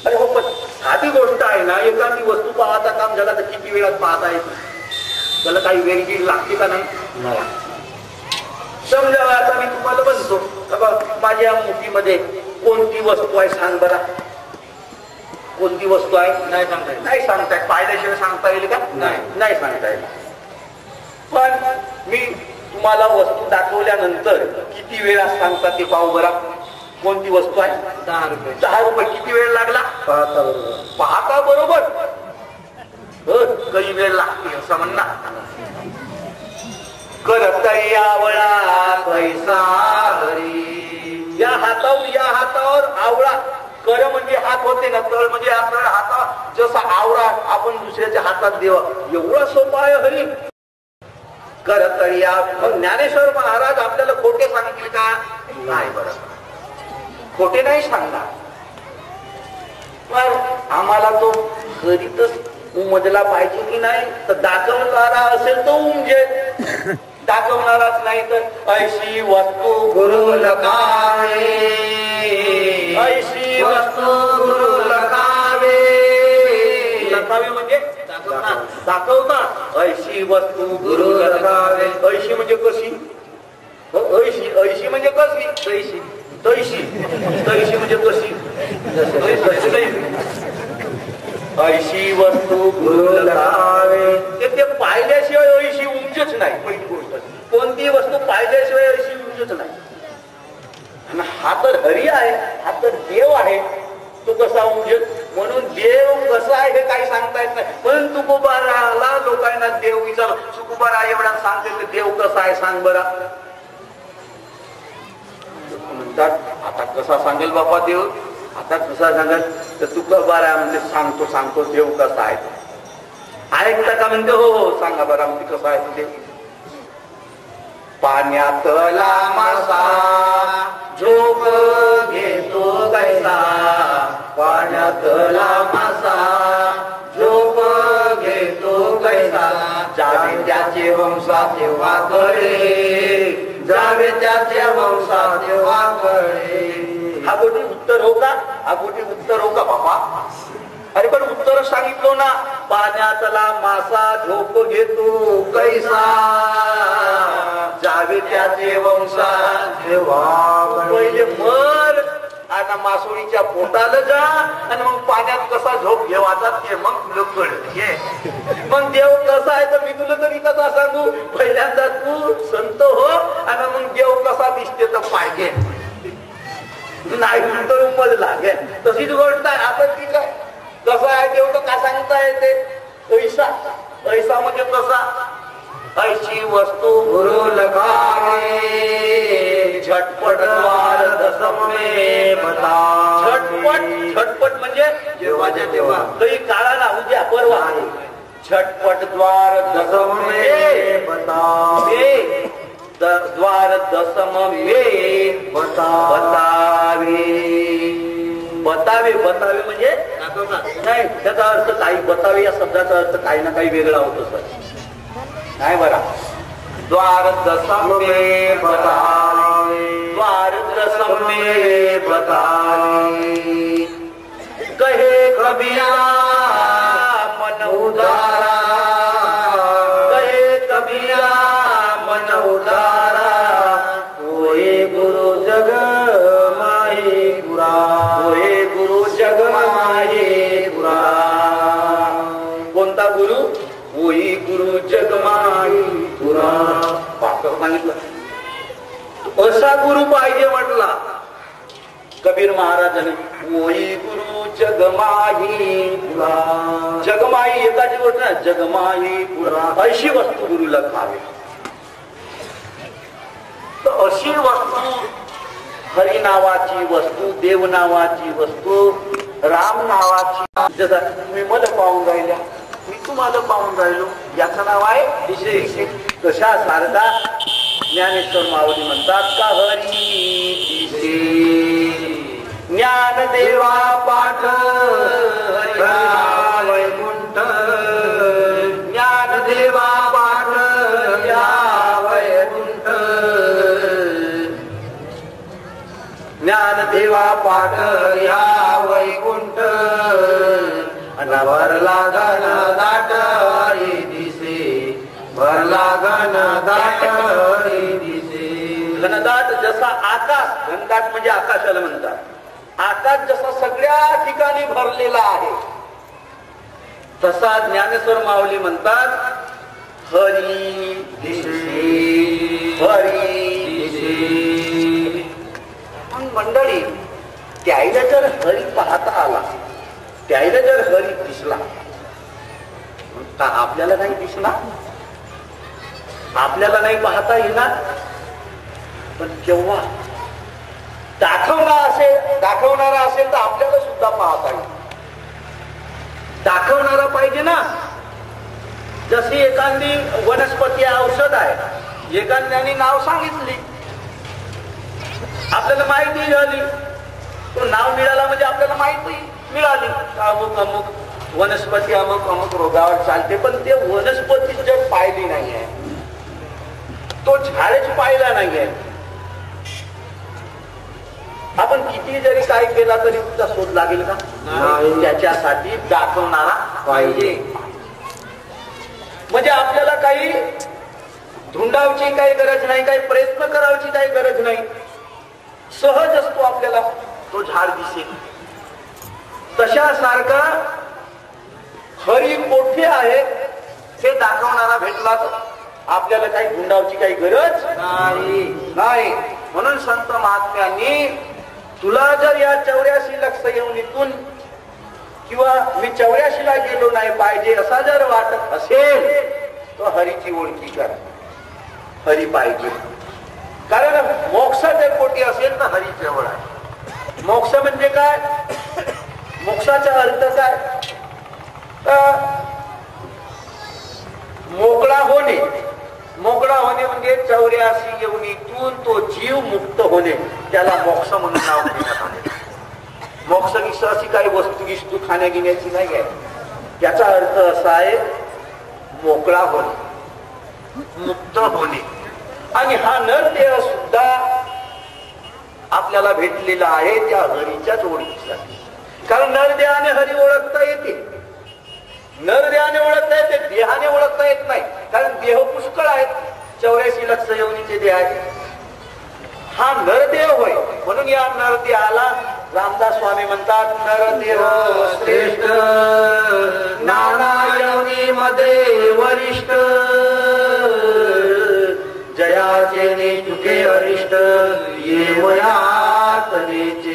अरे हो, पण साधी गोष्ट आहे ना, एखादी वस्तू पाहता काम झाला तर किती वेळात पाहता येत, त्याला काही वेगळी लागते का नाही. समजा आता मी तुम्हाला म्हणतो माझ्या मुठीमध्ये कोणती वस्तू आहे सांग बरा, कोणती वस्तू आहे, नाही सांगता येईल. नाही सांगता येईल. पाहिल्याशिवाय सांगता येईल का, नाही सांगता येईल. पण मी तुम्हाला वस्तू दाखवल्यानंतर किती वेळा सांगता ते पाहू बरा. कोणती वस्तू आहे, 10 रुपये. 10 रुपये. किती वेळ लागला, पाहता बरोबर. काही वेळ लागते असं म्हणणार. करत आवळा पैसा हरी, या हातावर आवळा. कर म्हणजे हात होते ना, तळ म्हणजे हातावर. जसा आवळा आपण दुसऱ्याच्या हातात देवा, एवढा सोपा आहे हरी. करत मग ज्ञानेश्वर महाराज आपल्याला खोटे सांगितले का, नाही. बरोबर, खोटे नाही सांगणार. पण आम्हाला तो खरीतच उमजला पाहिजे की नाही. तर दाखवणारा असेल तो उमजेल, दाखवणाराच नाही तर ऐशी वस्तू गुरु लखावे, ऐशी वस्तू गुरु लखावे. लखावे म्हणजे दाखवता. ऐशी वस्तू गुरु लखावे. ऐशी म्हणजे कशी, ऐशी म्हणजे कशी, तैशी तैशी तैशी म्हणजे कशी, ऐशी वस्तू गुरु लखावे. ते पाहिल्याशिवाय ऐशी उमजच नाही. पहिली गोष्ट, कोणती वस्तू पाहिल्याशिवाय ऐशी उमजच नाही. आणि हा तर हरी आहे, हा तर देव आहे, तो कसा उमजेल. म्हणून देव कसा आहे हे काही सांगता येत नाही. पण तुकोबाराला लोकांना देव विचारला, तुकोबारा एवढा सांगते तर देव कसा आहे सांग बरा. म्हणतात आता कसा सांगेल बापा देव, आता कसा सांगेल. तर तुकोबारा म्हणजे सांगतो देव कसा आहे. ऐकता का म्हणते, हो सांगा बरा म्हणजे कसा आहे देव. पाण्यातला मासा झोप घेतो कैसा, पाण्यातला मासा झोप घेतो कैसा. जावे त्याचे वंशा तेव्हा कळे, जावे त्याचे वंशा तेव्हा कळे. हा गोटी उत्तर हो का, हा गोटी उत्तर हो का बाबा. अरे पण उत्तर सांगितलो ना. पाण्यातला मासा झोप घेतो कैसा, जावे त्याचे वंशा तेव्हा. पहिले मर आता मासोळीच्या पोटाला जा आणि मग पाण्यात कसा झोप घेवाचा ते मग तुला कळत. मग देव कसा आहे तर मी तुला तरी कसा सांगू, पहिल्यांदा तू संत हो आणि मग देव कसा दिसते तर पाहिजे, नाही तर उपज लागेल. तशीच गोष्ट आहे. आता ठीक आहे, कसं आहे देव तर का सांगता येते, ऐसा ऐसा म्हणजे कसा, ऐशी वस्तू गुरु लगावे झटपट द्वार दसम में बता. झटपट झटपट म्हणजे जेव्हाच्या तेव्हा, काही काळा ना उद्या परवा. झटपट द्वार दसम में बता, द्वार दसम में बतावे. बतावे बतावे म्हणजे नाही, त्याचा अर्थ काही, बतावे या शब्दाचा अर्थ काही ना काही वेगळा होतो सर. नाही बरा. द्वार दसम में बतावे, द्वार दसम में बतावे. कहे कबीरा मन उदारा, कहे कबीरा मन उदारा, होए गुरु जग माहे पुरा, होए गुरु जग माहे पुरा. कोणता गुरु, होई गुरु जगमाई पुरा. सांगितलं असा गुरु पाहिजे म्हटला कबीर महाराजांनी. होई गुरु जगमाई पुरा. जगमाई एकाची गोष्ट ना, जगमाई पुरा. अशी वस्तू गुरुला खावे. तर अशी वस्तू, हरी नावाची वस्तू, देव नावाची वस्तू, राम नावाची, जसं तुम्ही मला पाहून राहिल्या, मी तुम्हाला पाहून राहिलो, याचं नाव आहे दिशे. तशा सारखा ज्ञानेश्वर माऊली म्हणतात का, हरी दिशे ज्ञानदेवा पाठ हरिया वैकुंठ, ज्ञानदेवा पाठ हरिया वैकुंठ, ज्ञानदेवा पाठ हरिया वैकुंठ. भरला घन दाट हरी दिसे, भरला घन दाट हरी दिसे. घनदाट जसा आकाश, घनदाट म्हणजे आकाशाला म्हणतात, आकाश जसा सगळ्या ठिकाणी भरलेला आहे, तसा ज्ञानेश्वर माऊली म्हणतात हरी दिसे, हरी दिसे. मंडळी, त्याला जर हरी पाहता आला, त्याला जर हरी दिसला, का आपल्याला नाही दिसला, आपल्याला नाही पाहता येणार. पण केव्हा दाखवणारा असेल तर आपल्याला सुद्धा पाहता येईल. दाखवणारा पाहिजे ना. जशी एखादी वनस्पती औषध आहे, एखाद्याने नाव सांगितली, आपल्याला माहिती झाली, तो नाव मिळाला म्हणजे आपल्याला माहिती मिळाली, अमुक अमुक वनस्पती अमुक अमुक रोगावर चालते. पण ते वनस्पती जर पाहिली नाही आहे, तो झाडच पाहिला नाही आहे, आपण किती जरी काय केला तरी तुझा शोध लागेल का? त्याच्यासाठी दाखवणारा पाहिजे. म्हणजे आपल्याला काही धुंडावची काही गरज नाही, काही प्रयत्न करायची काही गरज नाही, सहज असतो आपल्याला तो झाड दिसेल. तशा सारखा हरी मोठे आहे हे दाखवणारा भेटला तर आपल्याला काही धुंडावची काही गरज नाही. म्हणून संत महात्म्यांनी तुला जर या 84 लक्ष येऊन इथून किंवा मी 84 ला गेलो नाही पाहिजे असा जर वाटत असेल तर हरीची ओळखी कर, हरी पाहिजे. कारण मोक्ष जर पोटी असेल तर हरी जवळ आहे. मोक्ष म्हणजे काय? मोक्षाचा अर्थ काय? मोकळा होणे. मोकळा होणे म्हणजे 84 योनीतून तो जीव मुक्त होणे, त्याला मोक्ष म्हणून नाव देण्यात आले. मोक्ष गिक्ष अशी काही वस्तू गिस्तू खाण्यागिण्याची नाही आहे. त्याचा अर्थ असा आहे मोकळा होणे, मुक्त होणे. आणि हा नरदेह सुद्धा आपल्याला भेटलेला आहे त्या हरीच्याच ओळखीसाठी. कारण नरदेहाने हरी ओळखता येते, नरदेहाने ओळखता येते, देहाने ओळखता येत नाही. कारण देह पुष्कळ आहेत, 84 लक्ष योनीचे देह आहेत. हा नरदेह होय, म्हणून या नरदेहाला रामदास स्वामी म्हणतात नरदेह श्रेष्ठ नाना योनीमध्ये वरिष्ठ जयाचे ने चुके अरिष्ट ये मयातनेचे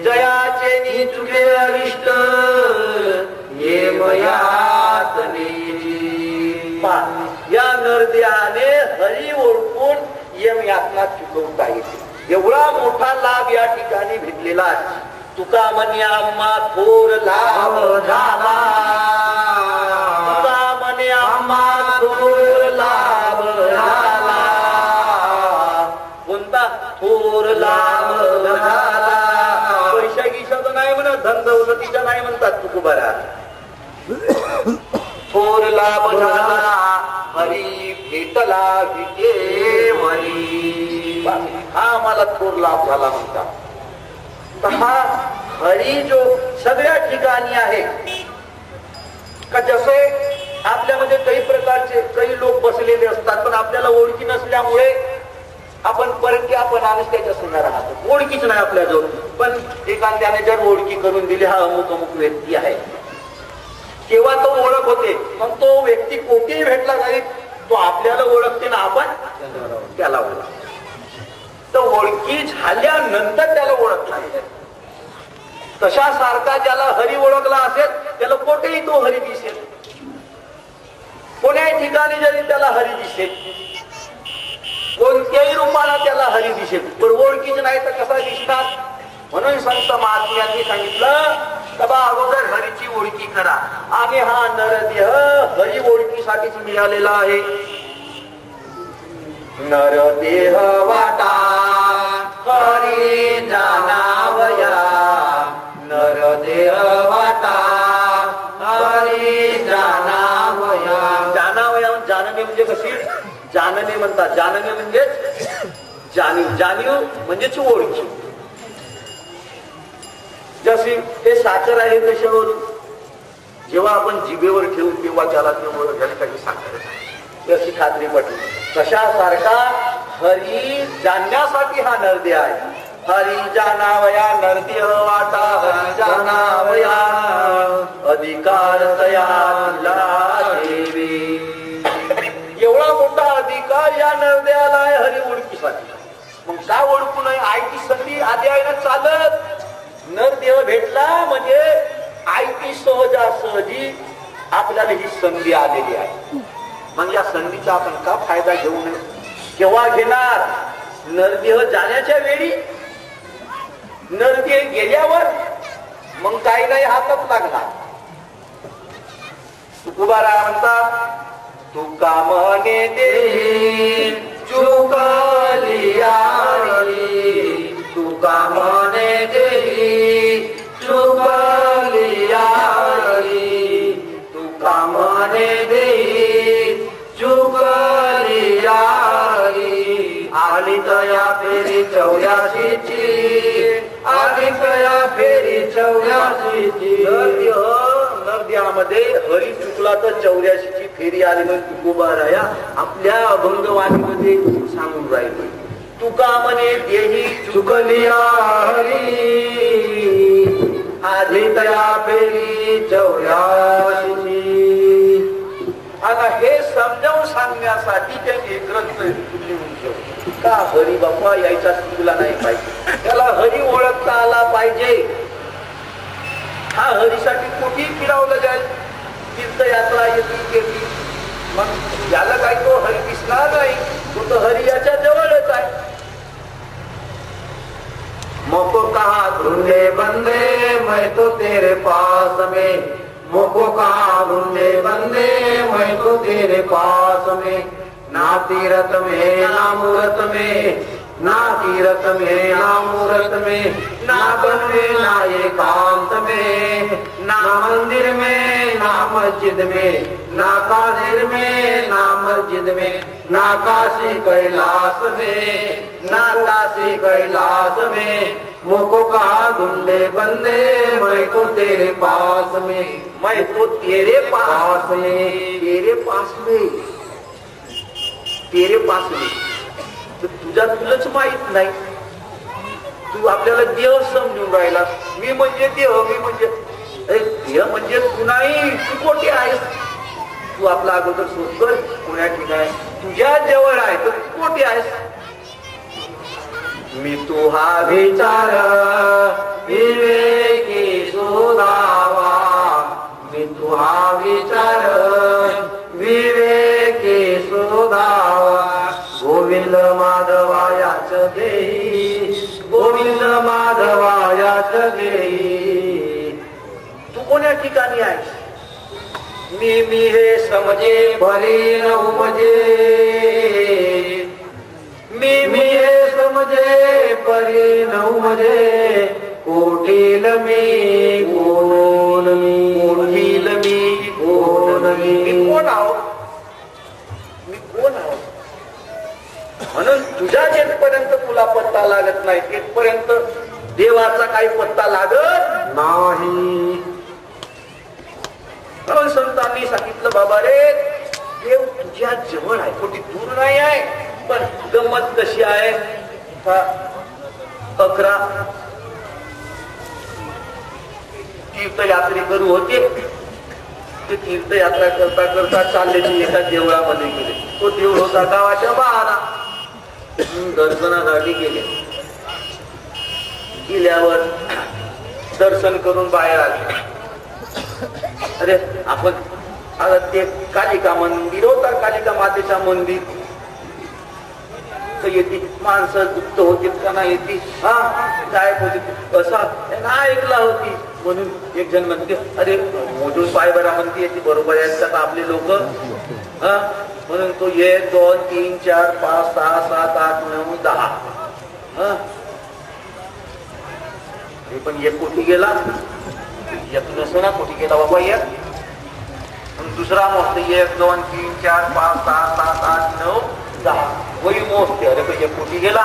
जयाचे नि चुके अरिष्ट ये मयातनेचे या नरदेहाने हरी ओळखून यम यातना चुकवता येते एवढा मोठा लाभ या ठिकाणी भेटलेला आहे तुका म्हणे आम्हा थोर लाभ झाला तुका म्हणे आम्हा थोर लाभ झाला कोणता थोर लाभ झाला पैशा गिशाचं नाही म्हणत धन दौलतीच्या नाही म्हणतात तुकोबारा थोर लाभ झाला हरी भेटला विकेवरी हा मला थोर लाभ झाला म्हणतात हा हरी जो सगळ्या ठिकाणी आहे का जसे आपल्यामध्ये काही प्रकारचे काही लोक बसलेले असतात पण आपल्याला ओळखी नसल्यामुळे आपण परक्यापणानेच त्याच्या संग राहतो ओळखीच नाही आपल्याजवळ पण एखाद्याने जर ओळखी करून दिली हा अमुक अमुक व्यक्ती आहे तेव्हा तो ओळख होते मग तो व्यक्ती कोठेही भेटला जाईल तो आपल्याला ओळखते ना आपण त्याला ओळखतो तर ओळखी झाल्यानंतर त्याला ओळखला तशा सारखा ज्याला हरी ओळखला असेल त्याला कोठेही तो हरी दिसेल कोण्याही ठिकाणी जरी त्याला हरी दिसेल कोणत्याही रूपाला त्याला हरी दिसेल पण ओळखीच नाही तर कसा दिसणार म्हणून संत महात्म्यांनी सांगितलं बाबा अगोदर हरीची ओळखी करा आणि हा नरदेह हरी ओळखीसाठीच मिळालेला आहे नरदेह वाटा हरी जाणावया नरदेह वाटा हरी जाणावया जाणावया जानने म्हणजे कशी जानने म्हणतात जानने म्हणजेच जाणीव जाणीव म्हणजेच ओळखी जशी हे साखर आहे कशावरून जेव्हा आपण जिभेवर ठेवू तेव्हा त्याला ते ओळख झाली काही साखर अशी खात्री पटली तशासारखा हरी जाणण्यासाठी हा नरदेह आहे हरी जाणावया नरदेह वाटा हरी जाणावया अधिकार तया देवी एवढा मोठा अधिकार या नरदेहाला आहे हरी ओळखीसाठी मग का ओळखू नये आयती संधी आधी आहे ना चालत नरदेह भेटला म्हणजे आयती सहजासहजी आपल्याला ही संधी आलेली आहे मग या संधीचा आपण का फायदा घेऊ नये केव्हा घेणार नरदेह जाण्याच्या वेळी नरदेह गेल्यावर मग काही नाही हातात लागणार तुकोबारा म्हणतात तुका म्हणे दे चुकलिया तुका म्हणे दे चुकलिया तुका म्हणे दे चुकलिया आली तया फेरी 84ची आली तया फेरी 84ची नरदेहामध्ये हरी चुकला तर 84ची फेरी आली म्हणून तुकोबाराया आपल्या अभंगवाणीमध्ये सांगून राहिलो तुका म्हणे देही चुकलिया हरी आली तया फेरी 84ची आता हे समजावून सांगण्यासाठी त्यांनी ग्रंथ लिहून ठेवले का हरी बाप्पा यायचा चुकला नाही पाहिजे त्याला हरी ओळखता आला पाहिजे हा हरीसाठी कुठेही फिरवलं जाईल तीर्थयात्रा येतील मग याला काही तो हरी दिसणार नाही तो तर हरी याच्या जवळच आहे मोको कहा ढूंढे बंदे मैं तो तेरे पास में मोको कहा ढूंढे बंदे मैं तो तेरे पास में ना तीरथ में ना मूरत में ना तीरथ में ना मूरत में ना वन में ना एकांत में ना मंदिर में ना मस्जिद में ना कादिर में ना मस्जिद में ना काशी कैलाश में ना काशी कैलाश में मुझको कहा ढूंढे बंदे मैं तो तेरे पास में मैं तो तेरे पास में तेरे पास में तेरे पास में तुझा तुझंच माहित नाही तू आपल्याला देव समजून राहिला. मी म्हणजे देव, मी म्हणजे देव म्हणजे तू नाही. तू कोठे आहेस? तू आपला अगोदर शोध कर. कोण्या ठिकाणी तुझ्या जवळ आहे तर तू कोठे आहेस? मी तू हा विचार विवेकी शोधावा. मी तू हा विचार विवेकी शोधावा. गोविंद माधवायाच देई, गोविंद माधवायाच देई. तू कोण्या ठिकाणी आहेस? मी हे समजे परी न उपजे. मी हे समजे परी न उपजे. कोठील मी कोण मी, कोठील मी कोण मी. मी कोण आहो? मी कोण आहो? म्हणून तुझ्या जेथपर्यंत तुला पत्ता लागत नाही तिथपर्यंत देवाचा काही पत्ता लागत नाही. संतांनी सांगितलं बाबा रे, देव तुझ्या जवळ आहे, कुठे दूर नाही आहे. पण गंमत कशी आहे, 11 तीर्थयात्री करू होते. ते तीर्थयात्रा करता करता चालले ते एका देवळामध्ये गेले. तो देऊळ होता गावाच्या बाहेर. दर्शनासाठी गेले. गेल्यावर दर्शन करून बाहेर आले. अरे आपण आता ते कालिका मंदिर होता, कालिका मातेचा मंदिर तर येते माणसं गुप्त होती का नाही येते, हा काय होती असा ऐकला होती. म्हणून एक जण म्हणते अरे मोजून पाय बरा म्हणते येते बरोबर आहेत आपले लोक. हा म्हणून तो 1 2 3 4 5 6 7 8 9 10 हे पण 1 कोटी गेला. एक नसना कोटी गेला बाबा. एक दुसरा मोजते 1 2 3 4 5 6 7 8 9 10 वही मोजते. अरे तो 1 कोटी गेला.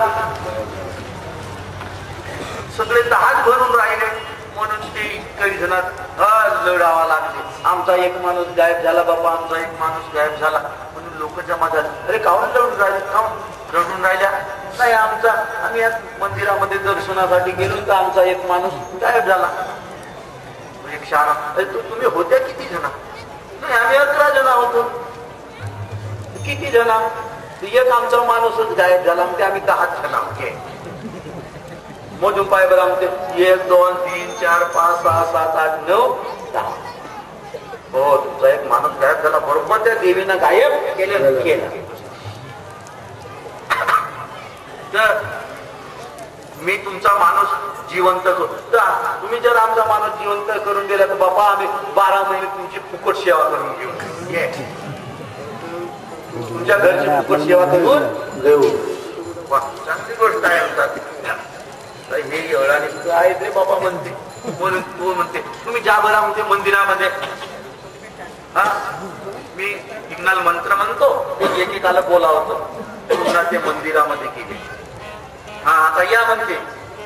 सगळे 10च भरून राहिले. म्हणून ते काही जणात लढावा लागले. आमचा एक माणूस गायब झाला बाबा, आमचा एक माणूस गायब झाला. म्हणून लोक जमा झाले. अरे काहून लढून राहिले, काहून रडून राहिल्या? नाही आमचा, आम्ही या मंदिरामध्ये दर्शनासाठी गेलो तर आमचा एक माणूस गायब झाला. एक शाळा, तुम्ही होत्या किती जण? नाही आम्ही 11 जण होतो. किती जण? एक आमचा माणूसच गायब झाला. म्हणजे आम्ही 10 जण आहोत. मोजून पाय बरं आमचे 1 2 3 4 5 6 7 8 9 10. हो तुमचा एक माणूस गायब झाला. बरोबर त्या देवीनं गायब केलं. तर मी तुमचा माणूस जिवंत करू. तुम्ही जर आमचा माणूस जिवंत करून दिला तर बाबा आम्ही 12 महिने तुमची फुकट सेवा करून घेऊ. तुमच्या घरची फुकट सेवा करून घेऊ. चांगली गोष्ट आहे. हे एवढाने काय रे बाबा म्हणते. म्हणून तू म्हणते तुम्ही जा बरा म्हणते मंदिरामध्ये. हा मी सिग्नल मंत्र म्हणतो. एकेकाला बोलावतो. पुन्हा ते मंदिरामध्ये गेले. हा आता या म्हणते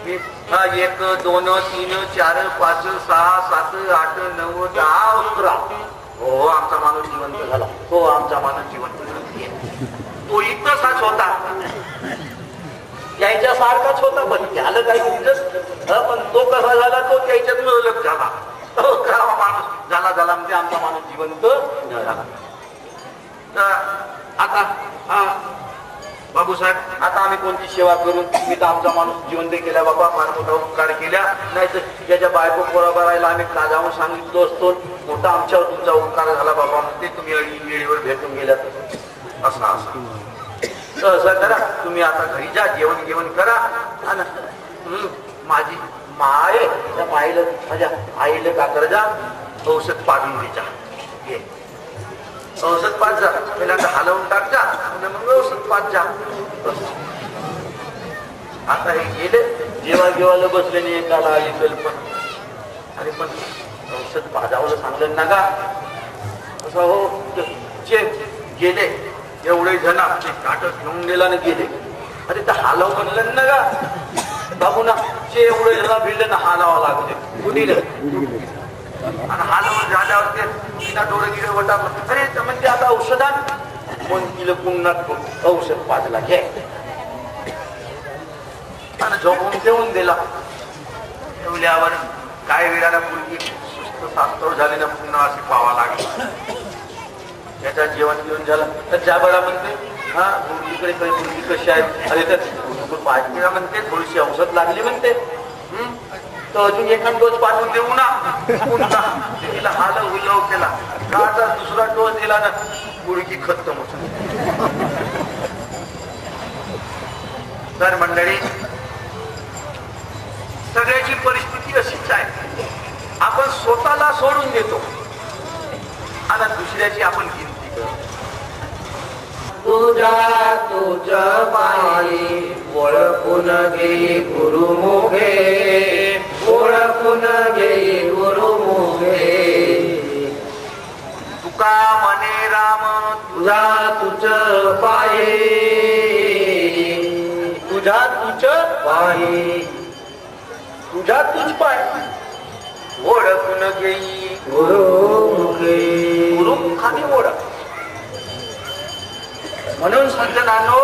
मी. हा 1 2 3 4 5 6 7 8 9 10 11. हो आमचा माणूस जिवंत झाला. हो आमचा माणूस जिवंत झाला. तो इतकाच होता, यायच्या सारखाच होता. पण झालं काही पण तो कसा झाला तो त्याच्यात मिळवलंच झाला. माणूस झाला म्हणजे आमचा माणूस जिवंत झाला. आता बाबूसाहेब आता आम्ही कोणती सेवा करून? मी तर आमचा माणूस जिवंत केला बाबा, फार मोठा उपकार केला. नाही तर त्याच्या बायको पोराबा राहिला आम्ही का जाऊन सांगितलो असतो. मोठा आमच्यावर तुमचा उपकार झाला बाबा म्हणते. तुम्ही वेळेवर भेटून गेल्यात. असं करा तुम्ही आता घरी जा, जेवण करा. माझी माय त्या माईला माझ्या आईला का कर जा औषध पाजून द्यायचा. औषध पाच जा पहिल्यांदा हलवून टाक जा, मग औषध पाच जा. आता हे गेले जेवायला बसले नाही. एकाला आली कल्पना अरे पण औषध पाजावलं सांगलं ना का असं. हो गेले एवढे जण ताटत घेऊन गेला ना गेले. अरे तर हालाव म्हणलं ना का बाबू ना चे एवढे जण भिडले ना हालावा लागले कुठीले. आणि हालवर झाल्यावर ते तिला डोळे गिडे वटा. अरे म्हणजे आता औषधात कोण तिला पुन्हा औषध पाजला घे. आणि झोपून ठेवून दिला. ठेवल्यावर काय वेळाला मुलगी सुस्त सास्त्र झाली ना, पुन्हा अशी पावा लागली. त्याच्या जेवण घेऊन झालं तर ज्या बरा म्हणते, हा मुलगीकडे काही मुलगी कशी आहे, अरे तर पाहिजे म्हणते, थोडीशी औषध लागली म्हणते, तर अजून एखाद डोस पाठवून देऊ ना. पुन्हा तिला हाल उलव केला, आता दुसरा डोस दिला ना, मुलगी खत्म होत. तर मंडळी, सगळ्याची परिस्थिती अशीच आहे. आपण स्वतःला सोडून देतो आणि दुसऱ्याची आपण गिनती करतो. तुझा तुझ पायी ओळखून घे गुरुमुखे, ओळखून घे गुरुमुखे. तुका म्हणे राम तुझा तुझ पायी, तुझा तुझ पायी तुझा तुझ पाय ओळखून घेई गुरुमुखे. गुरुमुखाने ओळख. म्हणून सज्जनांनो,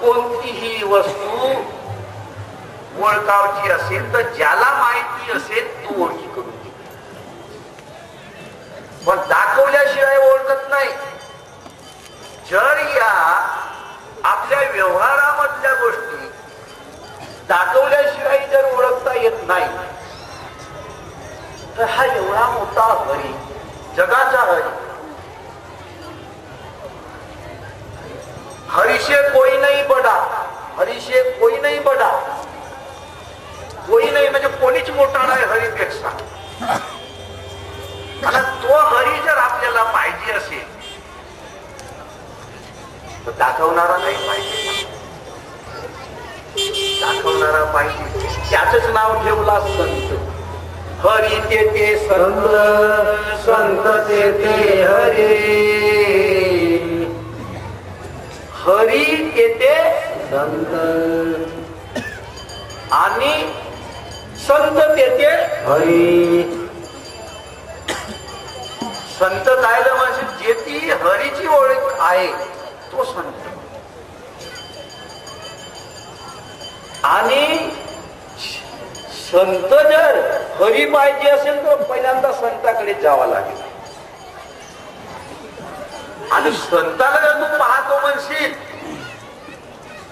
कोणतीही वस्तू ओळखावची असेल तर ज्याला माहिती असेल तो ओळखी करून घे. पण दाखवल्याशिवाय ओळखत नाही. जर या आपल्या व्यवहारामधल्या गोष्टी दाखवल्याशिवाय जर ओळखता येत नाही, तर हा एवढा मोठा हरी, जगाचा हरी. हरीशे कोई नाही बडा, हरीशे कोई नाही बडा. कोई नाही म्हणजे कोणीच मोठा नाही हरीपेक्षा. आणि तो हरी जर आपल्याला पाहिजे असेल तर दाखवणारा नाही पाहिजे, दाखवणारा पाहिजे. त्याच नाव ठेवला संत. हरी ते संत, संत ते हरी. हरी येते संत आणि संत येते हरी. संत काय म्हणजे जे ती हरीची ओळख आहे तो संत. आणि संत जर हरी पाहिजे असेल तर पहिल्यांदा संताकडे जावं लागेल. आणि संताला जर तू पाहतो म्हणशील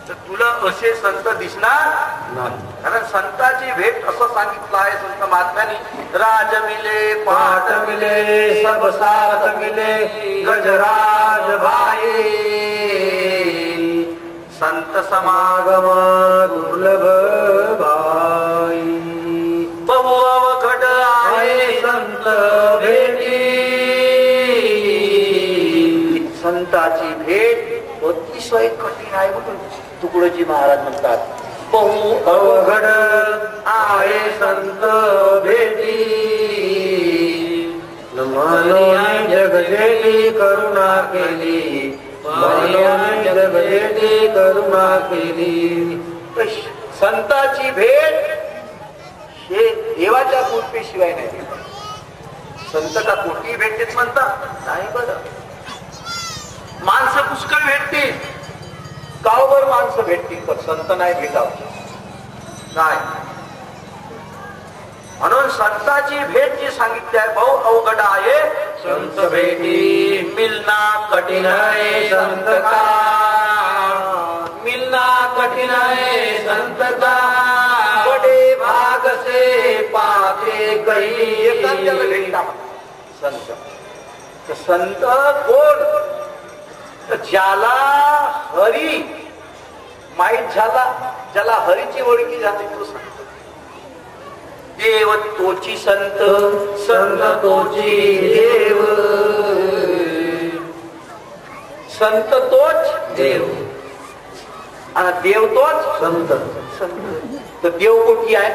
तर तुला असे संत दिसणार नाही. कारण संताची भेट असं सांगितलं आहे संत महात्म्यांनी, राज मिले पाठ मिले सब साथ मिले गजराज भाई. संत समागम दुर्लभ भाई. बहु अवघड आहे संत भेटी. संताची भेट अतिशय कठीण आहे म्हणून तुकडोजी महाराज म्हणतात, बहु अवघड आहे संत भेटी. म्हणून जगजेली करुणा केली, म्हणून जगजेली करुणा केली. संताची भेट हे देवाच्या कृपेशिवाय नाही. संत का कोटी भेटतेच म्हणतात नाही. बरं, माणसं पुष्कळ भेटतील, गावभर माणसं भेटतील, पण संत नाही भेटावं नाही. म्हणून संताची भेट जी सांगितली आहे, भाऊ अवघड आहे संत भेटी. मिलना कठीण आहे संत का, मिलना कठीण आहे संत का. बडे भाग से पाते कही भेटला संत. तर संत कोण, ज्याला हरी माहीत झाला, ज्याला हरीची ओळखी झाली तो संत. देव तोची संत, संत तोची देव. संत तोच देव आणि देव तोच संत. संत. तर देव कोटी आहे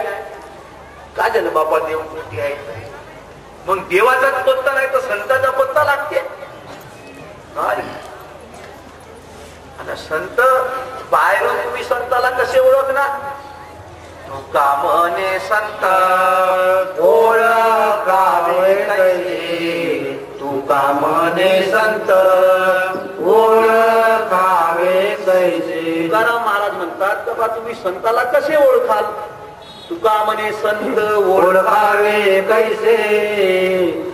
का झालं बाबा, देव कोटी आहे. मग देवाचाच पत्ता नाही तर संताचा पत्ता लागते. आता संत बाहेरून तुम्ही संताला कसे ओळखणार. तुका म्हणे संत ओळखावे कैसे, तुका म्हणे संत ओळखावे कैसे. तुकाराम महाराज म्हणतात तर बा तुम्ही संताला कसे ओळखाल? तुका म्हणे संत ओळखावे कैसे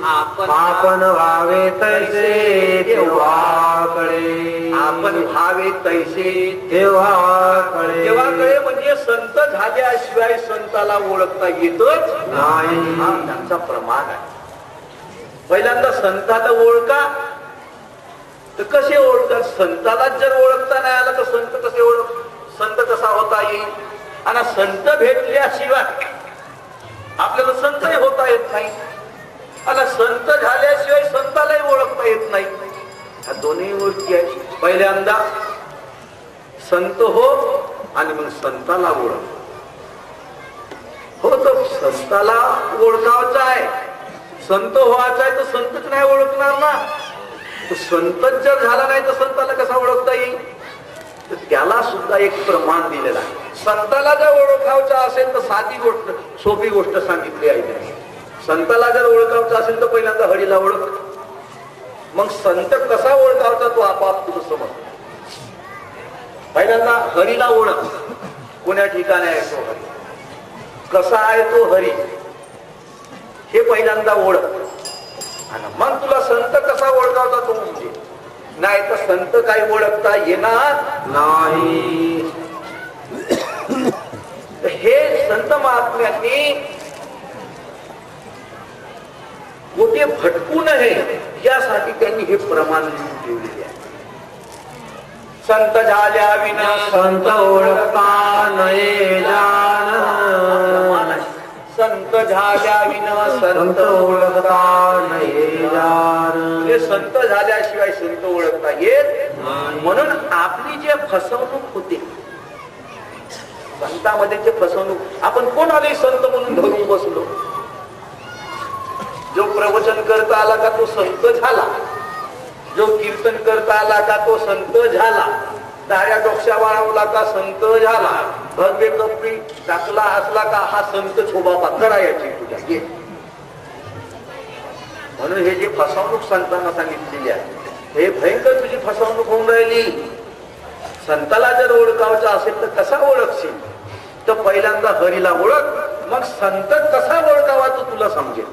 आपण व्हावे तैसे तेव्हा कळे आपण व्हावे तैसे तेव्हा कळे तेव्हा कळे म्हणजे संत झाल्याशिवाय संताला ओळखता येतच नाही. हा त्यांचा प्रमाण आहे. पहिल्यांदा संताला ओळखा. तर कसे ओळखतात? संतालाच जर ओळखता नाही आला तर संत कसे संत कसा होता येईल? आणि संत भेटल्याशिवाय आपल्याला संतही होता येत नाही. आणि संत झाल्याशिवाय संतालाही ओळखता येत नाही. ह्या दोन्ही गोष्टी आहेत. पहिल्यांदा संत हो आणि मग संताला ओळख हो. तो संताला ओळखायचा आहे, संत व्हायचा आहे तर संतच नाही ओळखणार ना. संतच जर झाला नाही तर संताला कसा ओळखता येईल? तर त्याला सुद्धा एक प्रमाण दिलेलं आहे. संताला जर ओळखायचा असेल तर साधी गोष्ट, सोपी गोष्ट सांगितली आहे. संताला जर ओळखायचा असेल तर पहिल्यांदा हरीला ओळख. मग संत कसा ओळखायचा तो आपाप तुझं समज. पहिल्यांदा हरीला ओळख. कोण्या ठिकाणी आहे तो हरी, कसा आहे तो हरी, हे पहिल्यांदा ओळख. आणि मग तुला संत कसा ओळखायचा तो म्हणजे. नाही तर संत काही ओळखता येणार नाही. हे संत महात्म्यांनी कुठे भटकू नये यासाठी त्यांनी हे प्रमाण ठेवलेले आहे. संत झाल्या विना संत ओळखता नये जाण, संत झाल्या विना संत ओळखता नये जाण. हे संत झाल्याशिवाय संत ओळखता येत. म्हणून आपली जे फसवणूक होते संतांमध्ये, जे फसवणूक, आपण कोणालाही संत म्हणून धरून बसलो. जो प्रवचन करता आला का तो संत झाला, जो कीर्तन करता आला का तो संत झाला, दाऱ्या डोक्या वाळवला का संत झाला, भगवे कपडी टाकला असला का हा संत छोबा करायची तुझ्या घे. म्हणून हे जे फसवणूक संतांना सांगितलेली आहे हे भयंकर तुझी फसवणूक होऊन राहिली. संताला जर ओळखायचा असेल तर कसा ओळखशील? तर पहिल्यांदा हरीला ओळख, मग संत कसा ओळखावा तो तुला समजेल.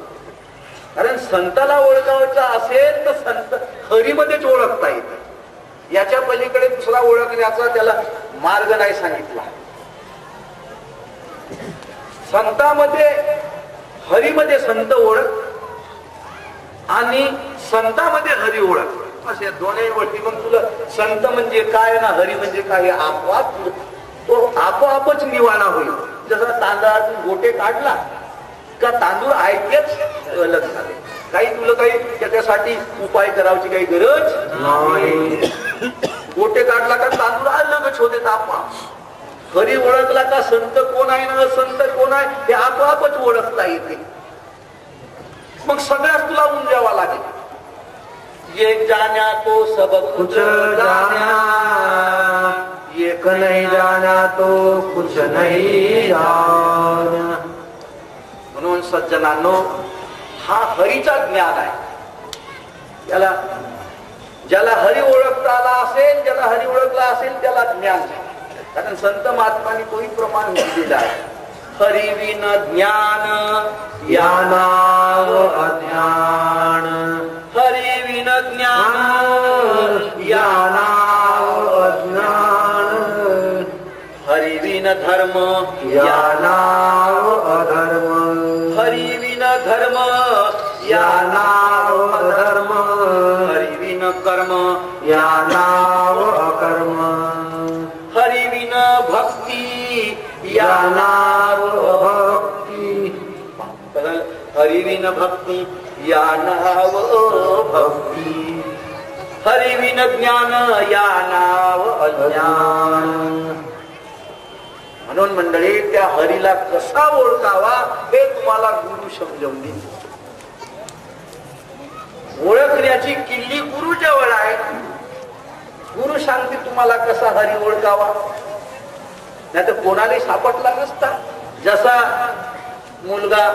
कारण संताला ओळखायचा असेल तर संत हरीमध्येच ओळखता येते. याच्या पलीकडे दुसरा ओळखण्याचा त्याला मार्ग नाही सांगितला. संतामध्ये, हरीमध्ये संत ओळख आणि संतामध्ये हरी ओळख, असे दोन्ही गोष्टी. मग तुला संत म्हणजे काय ना हरी म्हणजे काय आपोआप तो आपोआपच निवाळा होईल. जसा तांदळातून गोटे काढला का तांदूळ ऐकेच अलग झाले. काही तुला काही त्याच्यासाठी उपाय करायची काही गरज नाही. गोटे काढला का तांदूळ अलगच होते आपोआप. हरी ओळखला का संत कोण आहे ना संत कोण आहे हे आपोआपच ओळखता येते. मग सगळ्यात तुला उंजावा लागेल. ये जाण्या तो सब कुछ जाण्या, एक नहीं जाना तो कुछ नहीं जाना. म्हणून सज्जनांनो हा हरीचा ज्ञान आहे. ज्याला हरी ओळखता आला असेल, ज्याला हरी ओळखला असेल त्याला ज्ञान आहे. कारण संत महात्मांनी तोही प्रमाण दिलेला आहे. हरी विन ज्ञान या नाव अज्ञान, हरी विन ज्ञान या नाव अज्ञान, हरी विन धर्म या नाव अधर्म, हरी विन धर्म या नाव अधर्म, हरी विन कर्म या नाव अकर्म, हरी विन भक्ती या नाव अभक्ती, हरी विन भक्ती या नाव भक्ती, हरी विन ज्ञान या नाव अज्ञान. म्हणून मंडळी त्या हरीला कसा ओळखावा हे तुम्हाला गुरु समजावून देईल. ओळखण्याची किल्ली गुरु जवळ आहे. गुरु सांगते तुम्हाला कसा हरी ओळखावा. नाही तर कोणालाही सापडला नसता. जसा मुलगा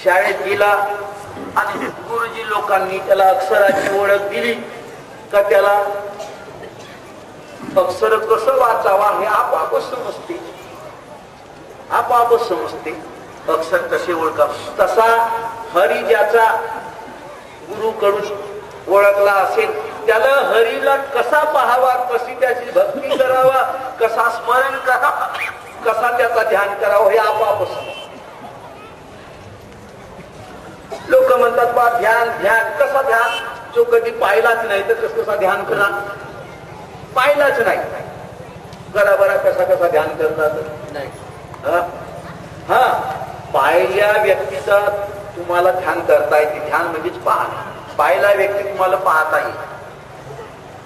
शाळेत गेला आणि गुरुजी लोकांनी त्याला अक्षराची ओळख दिली का त्याला अक्षर कसं वाचावा हे आपोआपच समजते, आपोआपच समजते. अक्षर कसे ओळखा, तसा हरी ज्याचा गुरुकडून ओळखला असेल त्याला हरीला कसा पाहावा, कशी त्याची भक्ती करावा, कसा स्मरण करावा, कसा त्याचा ध्यान करावं हे आपोआपच. लोक म्हणतात बा ध्यान ध्यान, कसा ध्यान, जो कधी पाहिलाच नाही तर कसा ध्यान करा, पाहिलाच नाही करा बरा कसा कसा ध्यान करतात नाही. हा पाहिल्या व्यक्तीचा तुम्हाला ध्यान करता येते, ध्यान म्हणजेच पाहणं. पाहिला व्यक्ती तुम्हाला पाहता येईल.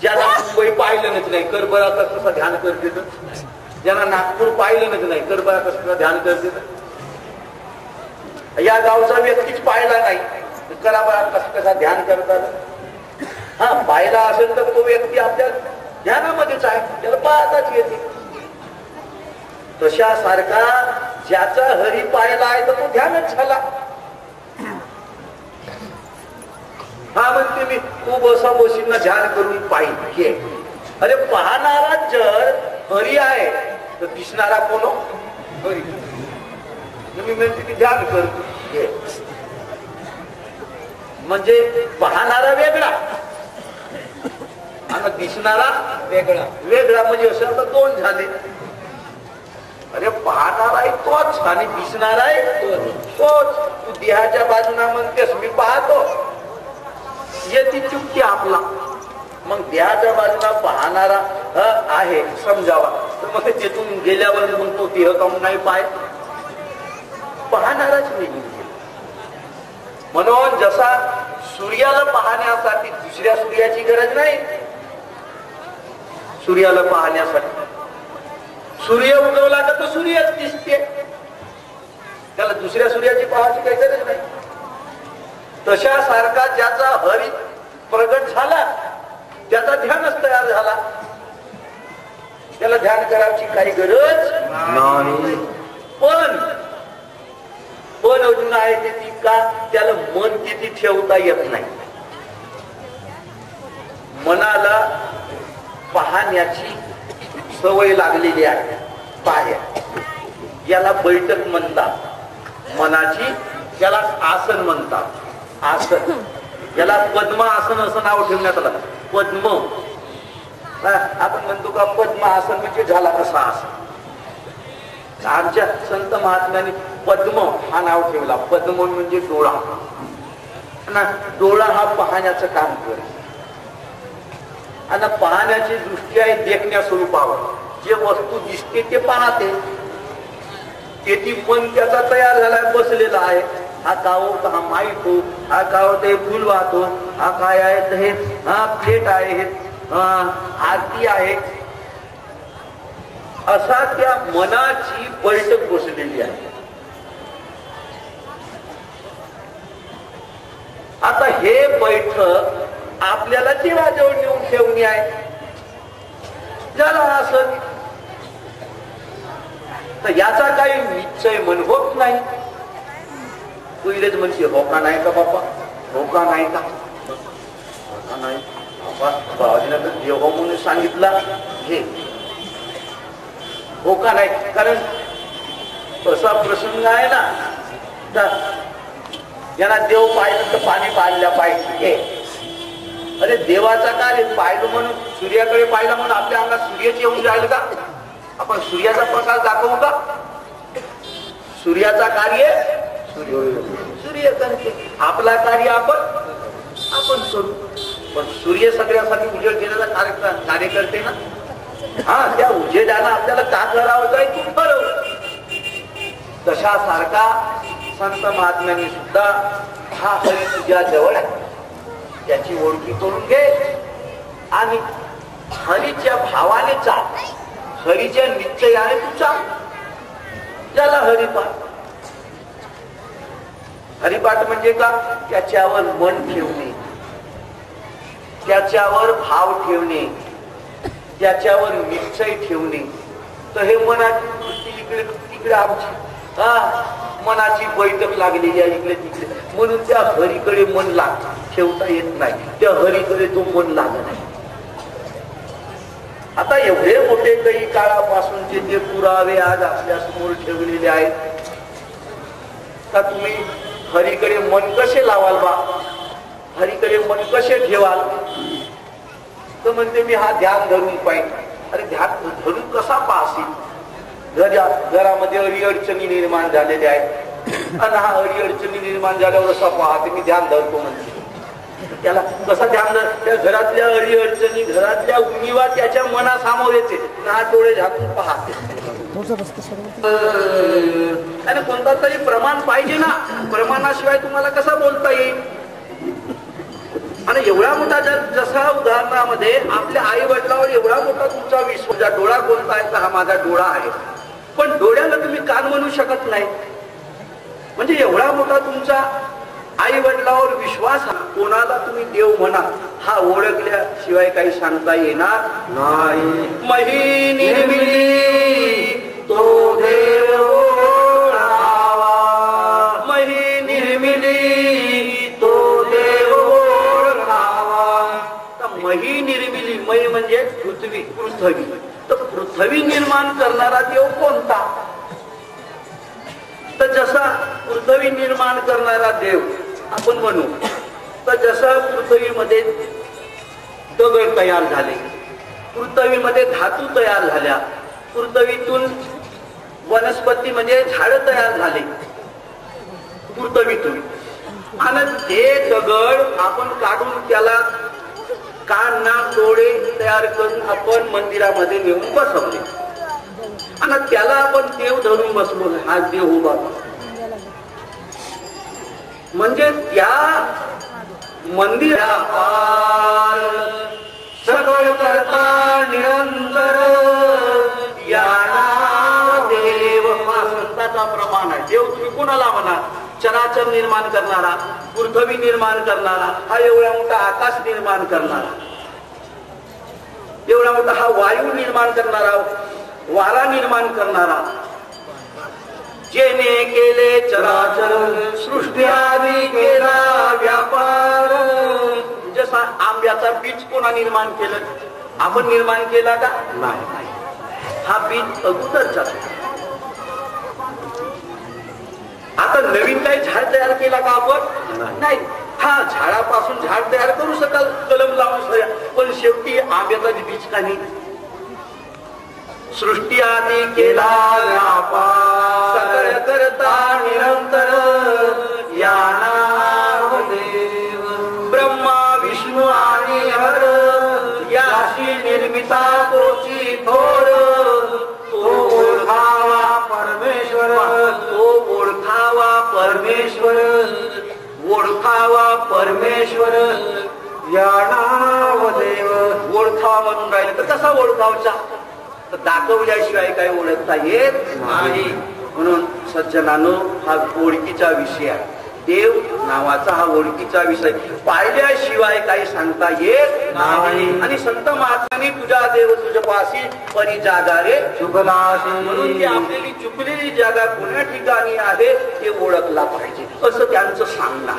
ज्याला मुंबई पाहिलंच नाही कर बरा कसं ध्यान करते, ज्यांना नागपूर पाहिलंच नाही कर बरा कसं ध्यान करते. या गावचा व्यक्तीच पाहिला नाही करा बरा कसं कसा ध्यान करतात. हा पाहिला असेल तर तो व्यक्ती आपल्या ध्यानामध्येच आहे, त्याला पाहताच येते. तशा सारखा ज्याचा हरी पाहिला आहे तर तो ध्यानच झाला. हा म्हणते मी खूप असा बशींना ध्यान करून पाहिजे. अरे पाहणारा जर हरी आहे तर दिसणारा कोण हरी. मी म्हणते की ध्यान करतो म्हणजे पाहणारा वेगळा आणि दिसणारा वेगळा. वेगळा म्हणजे असं आता दोन झाले. अरे पाहणारा आहे तोच आणि दिसणारा आहे तोच. तू देहाच्या बाजूला म्हणतेस मी पाहतो, येते चुकी आपला. मग देहाच्या बाजूला पाहणारा आहे समजावा तर मग तिथून गेल्यावर मग तो देह काऊन नाही पाय पाहणाराच निघून गेला. म्हणून जसा सूर्याला पाहण्यासाठी दुसऱ्या सूर्याची गरज नाही, सूर्याला पाहण्यासाठी सूर्य उगवला तर तो सूर्यच दिसते, त्याला दुसऱ्या सूर्याची पाहायची काही गरज नाही. तशा सारखा ज्याचा हरी प्रगट झाला त्याचा ध्यानच तयार झाला, त्याला ध्यान करायची काही गरज नाही. पण अजून आहे ते का त्याला मन किती ठेवता येत नाही. मनाला पाहण्याची सवय लागलेली आहे. पाया याला बैठक म्हणतात मनाची, त्याला आसन म्हणतात. आसन याला पद्मासन असं नाव ठेवण्यात आलं. पद्म आपण म्हणतो का पद्मासन म्हणजे झाला कसा आसन. आमच्या संत महात्म्याने पद्म हा नाव ठेवला. पद्म म्हणजे डोळा ना, डोळा हा पाहण्याचं काम करतो आणि पाहण्याची दृष्टी आहे देखण्या स्वरूपावर. जे वस्तू दिसते ते पाहते, ते मन त्याचा तयार झालाय बसलेला आहे. हा काव हा माईक हो, हा काव ते फुल वाहतो, हा काय आहे तर हे हा प्लेट आहे, आरती आहे. असा त्या मनाची बैठक बसलेली आहे. आता हे बैठक आपल्याला देवाजवळ नेऊन ठेवणी आहे. ज्याला असं तर याचा काही निश्चय मन होत नाही. पहिलेच म्हणजे हो का नाही का बापा, हो का नाही का, हो का नाही बाबाजीला तर देव म्हणून सांगितला हे हो का नाही. कारण असा प्रसंग आहे ना, यांना देव पाहिलं तर पाणी पाहिल्या पाहिजे. अरे देवाचा कार्य पाहिलं म्हणून सूर्याकडे पाहिलं म्हणून आपल्या अंगात सूर्याचे येऊन जाईल का? आपण सूर्याचा प्रकाश दाखवू का? सूर्याचा कार्य सूर्य करते, आपला कार्य आपण करू. पण सूर्य सगळ्यासाठी उजेड देण्याचा कार्य करते ना. हा त्या उजेडाला आपल्याला का करावं जाईल तू ठरव. तशा सारखा संत महात्म्यांनी सुद्धा हा हरी तुझ्या जवळ आहे त्याची ओळखी करून घे आणि हरीच्या भावाने चाल, हरीच्या निश्चयाने तू चाल. ज्याला हरिपाठ. हरिपाठ म्हणजे का? त्याच्यावर मन ठेवणे, त्याच्यावर भाव ठेवणे, त्याच्यावर निश्चय ठेवणे. तर हे मनाची दृष्टी इकडे तिकडे आमची मनाची बैठक लागलेली आहे इकडे तिकडे, म्हणून त्या हरीकडे मन ठेवता येत नाही. त्या हरीकडे तो मन लागत नाही. आता एवढे मोठे काही काळापासूनचे जे पुरावे आज आपल्या समोर ठेवलेले आहेत, का तुम्ही हरीकडे मन कसे लावाल बा, हरीकडे मन कसे ठेवाल? तर म्हणते मी हा ध्यान धरून पाहिजे. अरे ध्यान धरून कसा पाहशील? घरामध्ये अडीअडचणी निर्माण झालेल्या आहेत आणि हा अडीअडचणी निर्माण झाल्यावर असा पाहते मी ध्यान धरतो म्हणते. त्याला कसा ध्यान धर? त्या घरातल्या अडीअडचणी, घरातल्या उणीवा त्याच्या मनासमोर येते, हात डोळे झाकून पाहते. आणि कोणता तरी प्रमाण पाहिजे ना, प्रमाणाशिवाय तुम्हाला कसा बोलता येईल? आणि एवढा मोठा जसा उदाहरणामध्ये आपल्या आई वडिलावर एवढा मोठा तुमचा विश्वास, डोळा कोणता आहे? तर हा माझा डोळा आहे. पण डोळ्याला तुम्ही कान म्हणू शकत नाही. म्हणजे एवढा मोठा तुमचा आई वडिलावर विश्वास, कोणाला तुम्ही देव म्हणा, हा ओळखल्याशिवाय काही सांगता येणार नाही. मही निर्मिली तो देव ओळखावा, मही निर्मिली तो देव ओळखावा. तर मही निर्मिली, मही म्हणजे पृथ्वी, पृथ्वी. तर पृथ्वी निर्माण करणारा देव कोणता? तर जसा पृथ्वी निर्माण करणारा देव आपण म्हणू, तर जसं पृथ्वीमध्ये दगड तयार झाले, पृथ्वीमध्ये धातू तयार झाल्या, पृथ्वीतून वनस्पती म्हणजे झाड तयार झाले पृथ्वीतून, आणि ते दगड आपण काढून त्याला कान नाक डोळे तयार करून आपण मंदिरामध्ये नेऊन बसवले आणि त्याला आपण देव धरून बसलो. हा देव उभा, म्हणजे त्या मंदिरा सगळ करता निरंतर या देव. हा संताचा प्रमाण आहे. देव तुम्ही कोणाला म्हणा? चराचर निर्माण करणारा, पृथ्वी निर्माण करणारा, हा एवढा मोठा आकाश निर्माण करणारा, एवढा मोठा हा वायू निर्माण करणारा, वारा निर्माण करणारा, जेने केले चराचर सृष्टी आदी केला व्यापार. जसा आंब्याचा बीज कोणा निर्माण केलं? आपण निर्माण केला का? नाही. हा बीज अगोदरचा. आता नवीन काही झाड तयार केला का आपण? नाही. हा झाडापासून झाड तयार करू शकाल, कलम लावून, पण शेवटी आंब्याचा बीज का नाही? सृष्टी आदी केला व्यापार, सकळ करता निरंतर या नाव देव. ब्रह्मा विष्णू आणि हर याशी निर्मिता तोची थोर. तो ओळखावा परमेश्वर, तो ओळखावा परमेश्वर, ओळखावा परमेश्वर या नाव देव. ओळखावा म्हणून राहिले तर कसा ओळखावचा? दाखवल्याशिवाय काही ओळखता येत नाही. म्हणून सज्जनानो, हा ओळखीचा विषय आहे. देव नावाचा हा ओळखीचा विषय, पाहिल्याशिवाय काही सांगता येत नाही. आणि संत महात्म्याने तुझा देव तुझपाशी परी जागा रे चुकलाशी, म्हणून ती आपली चुकलेली जागा कोण्या ठिकाणी आहे ते ओळखला पाहिजे असं त्यांचं सांगणं.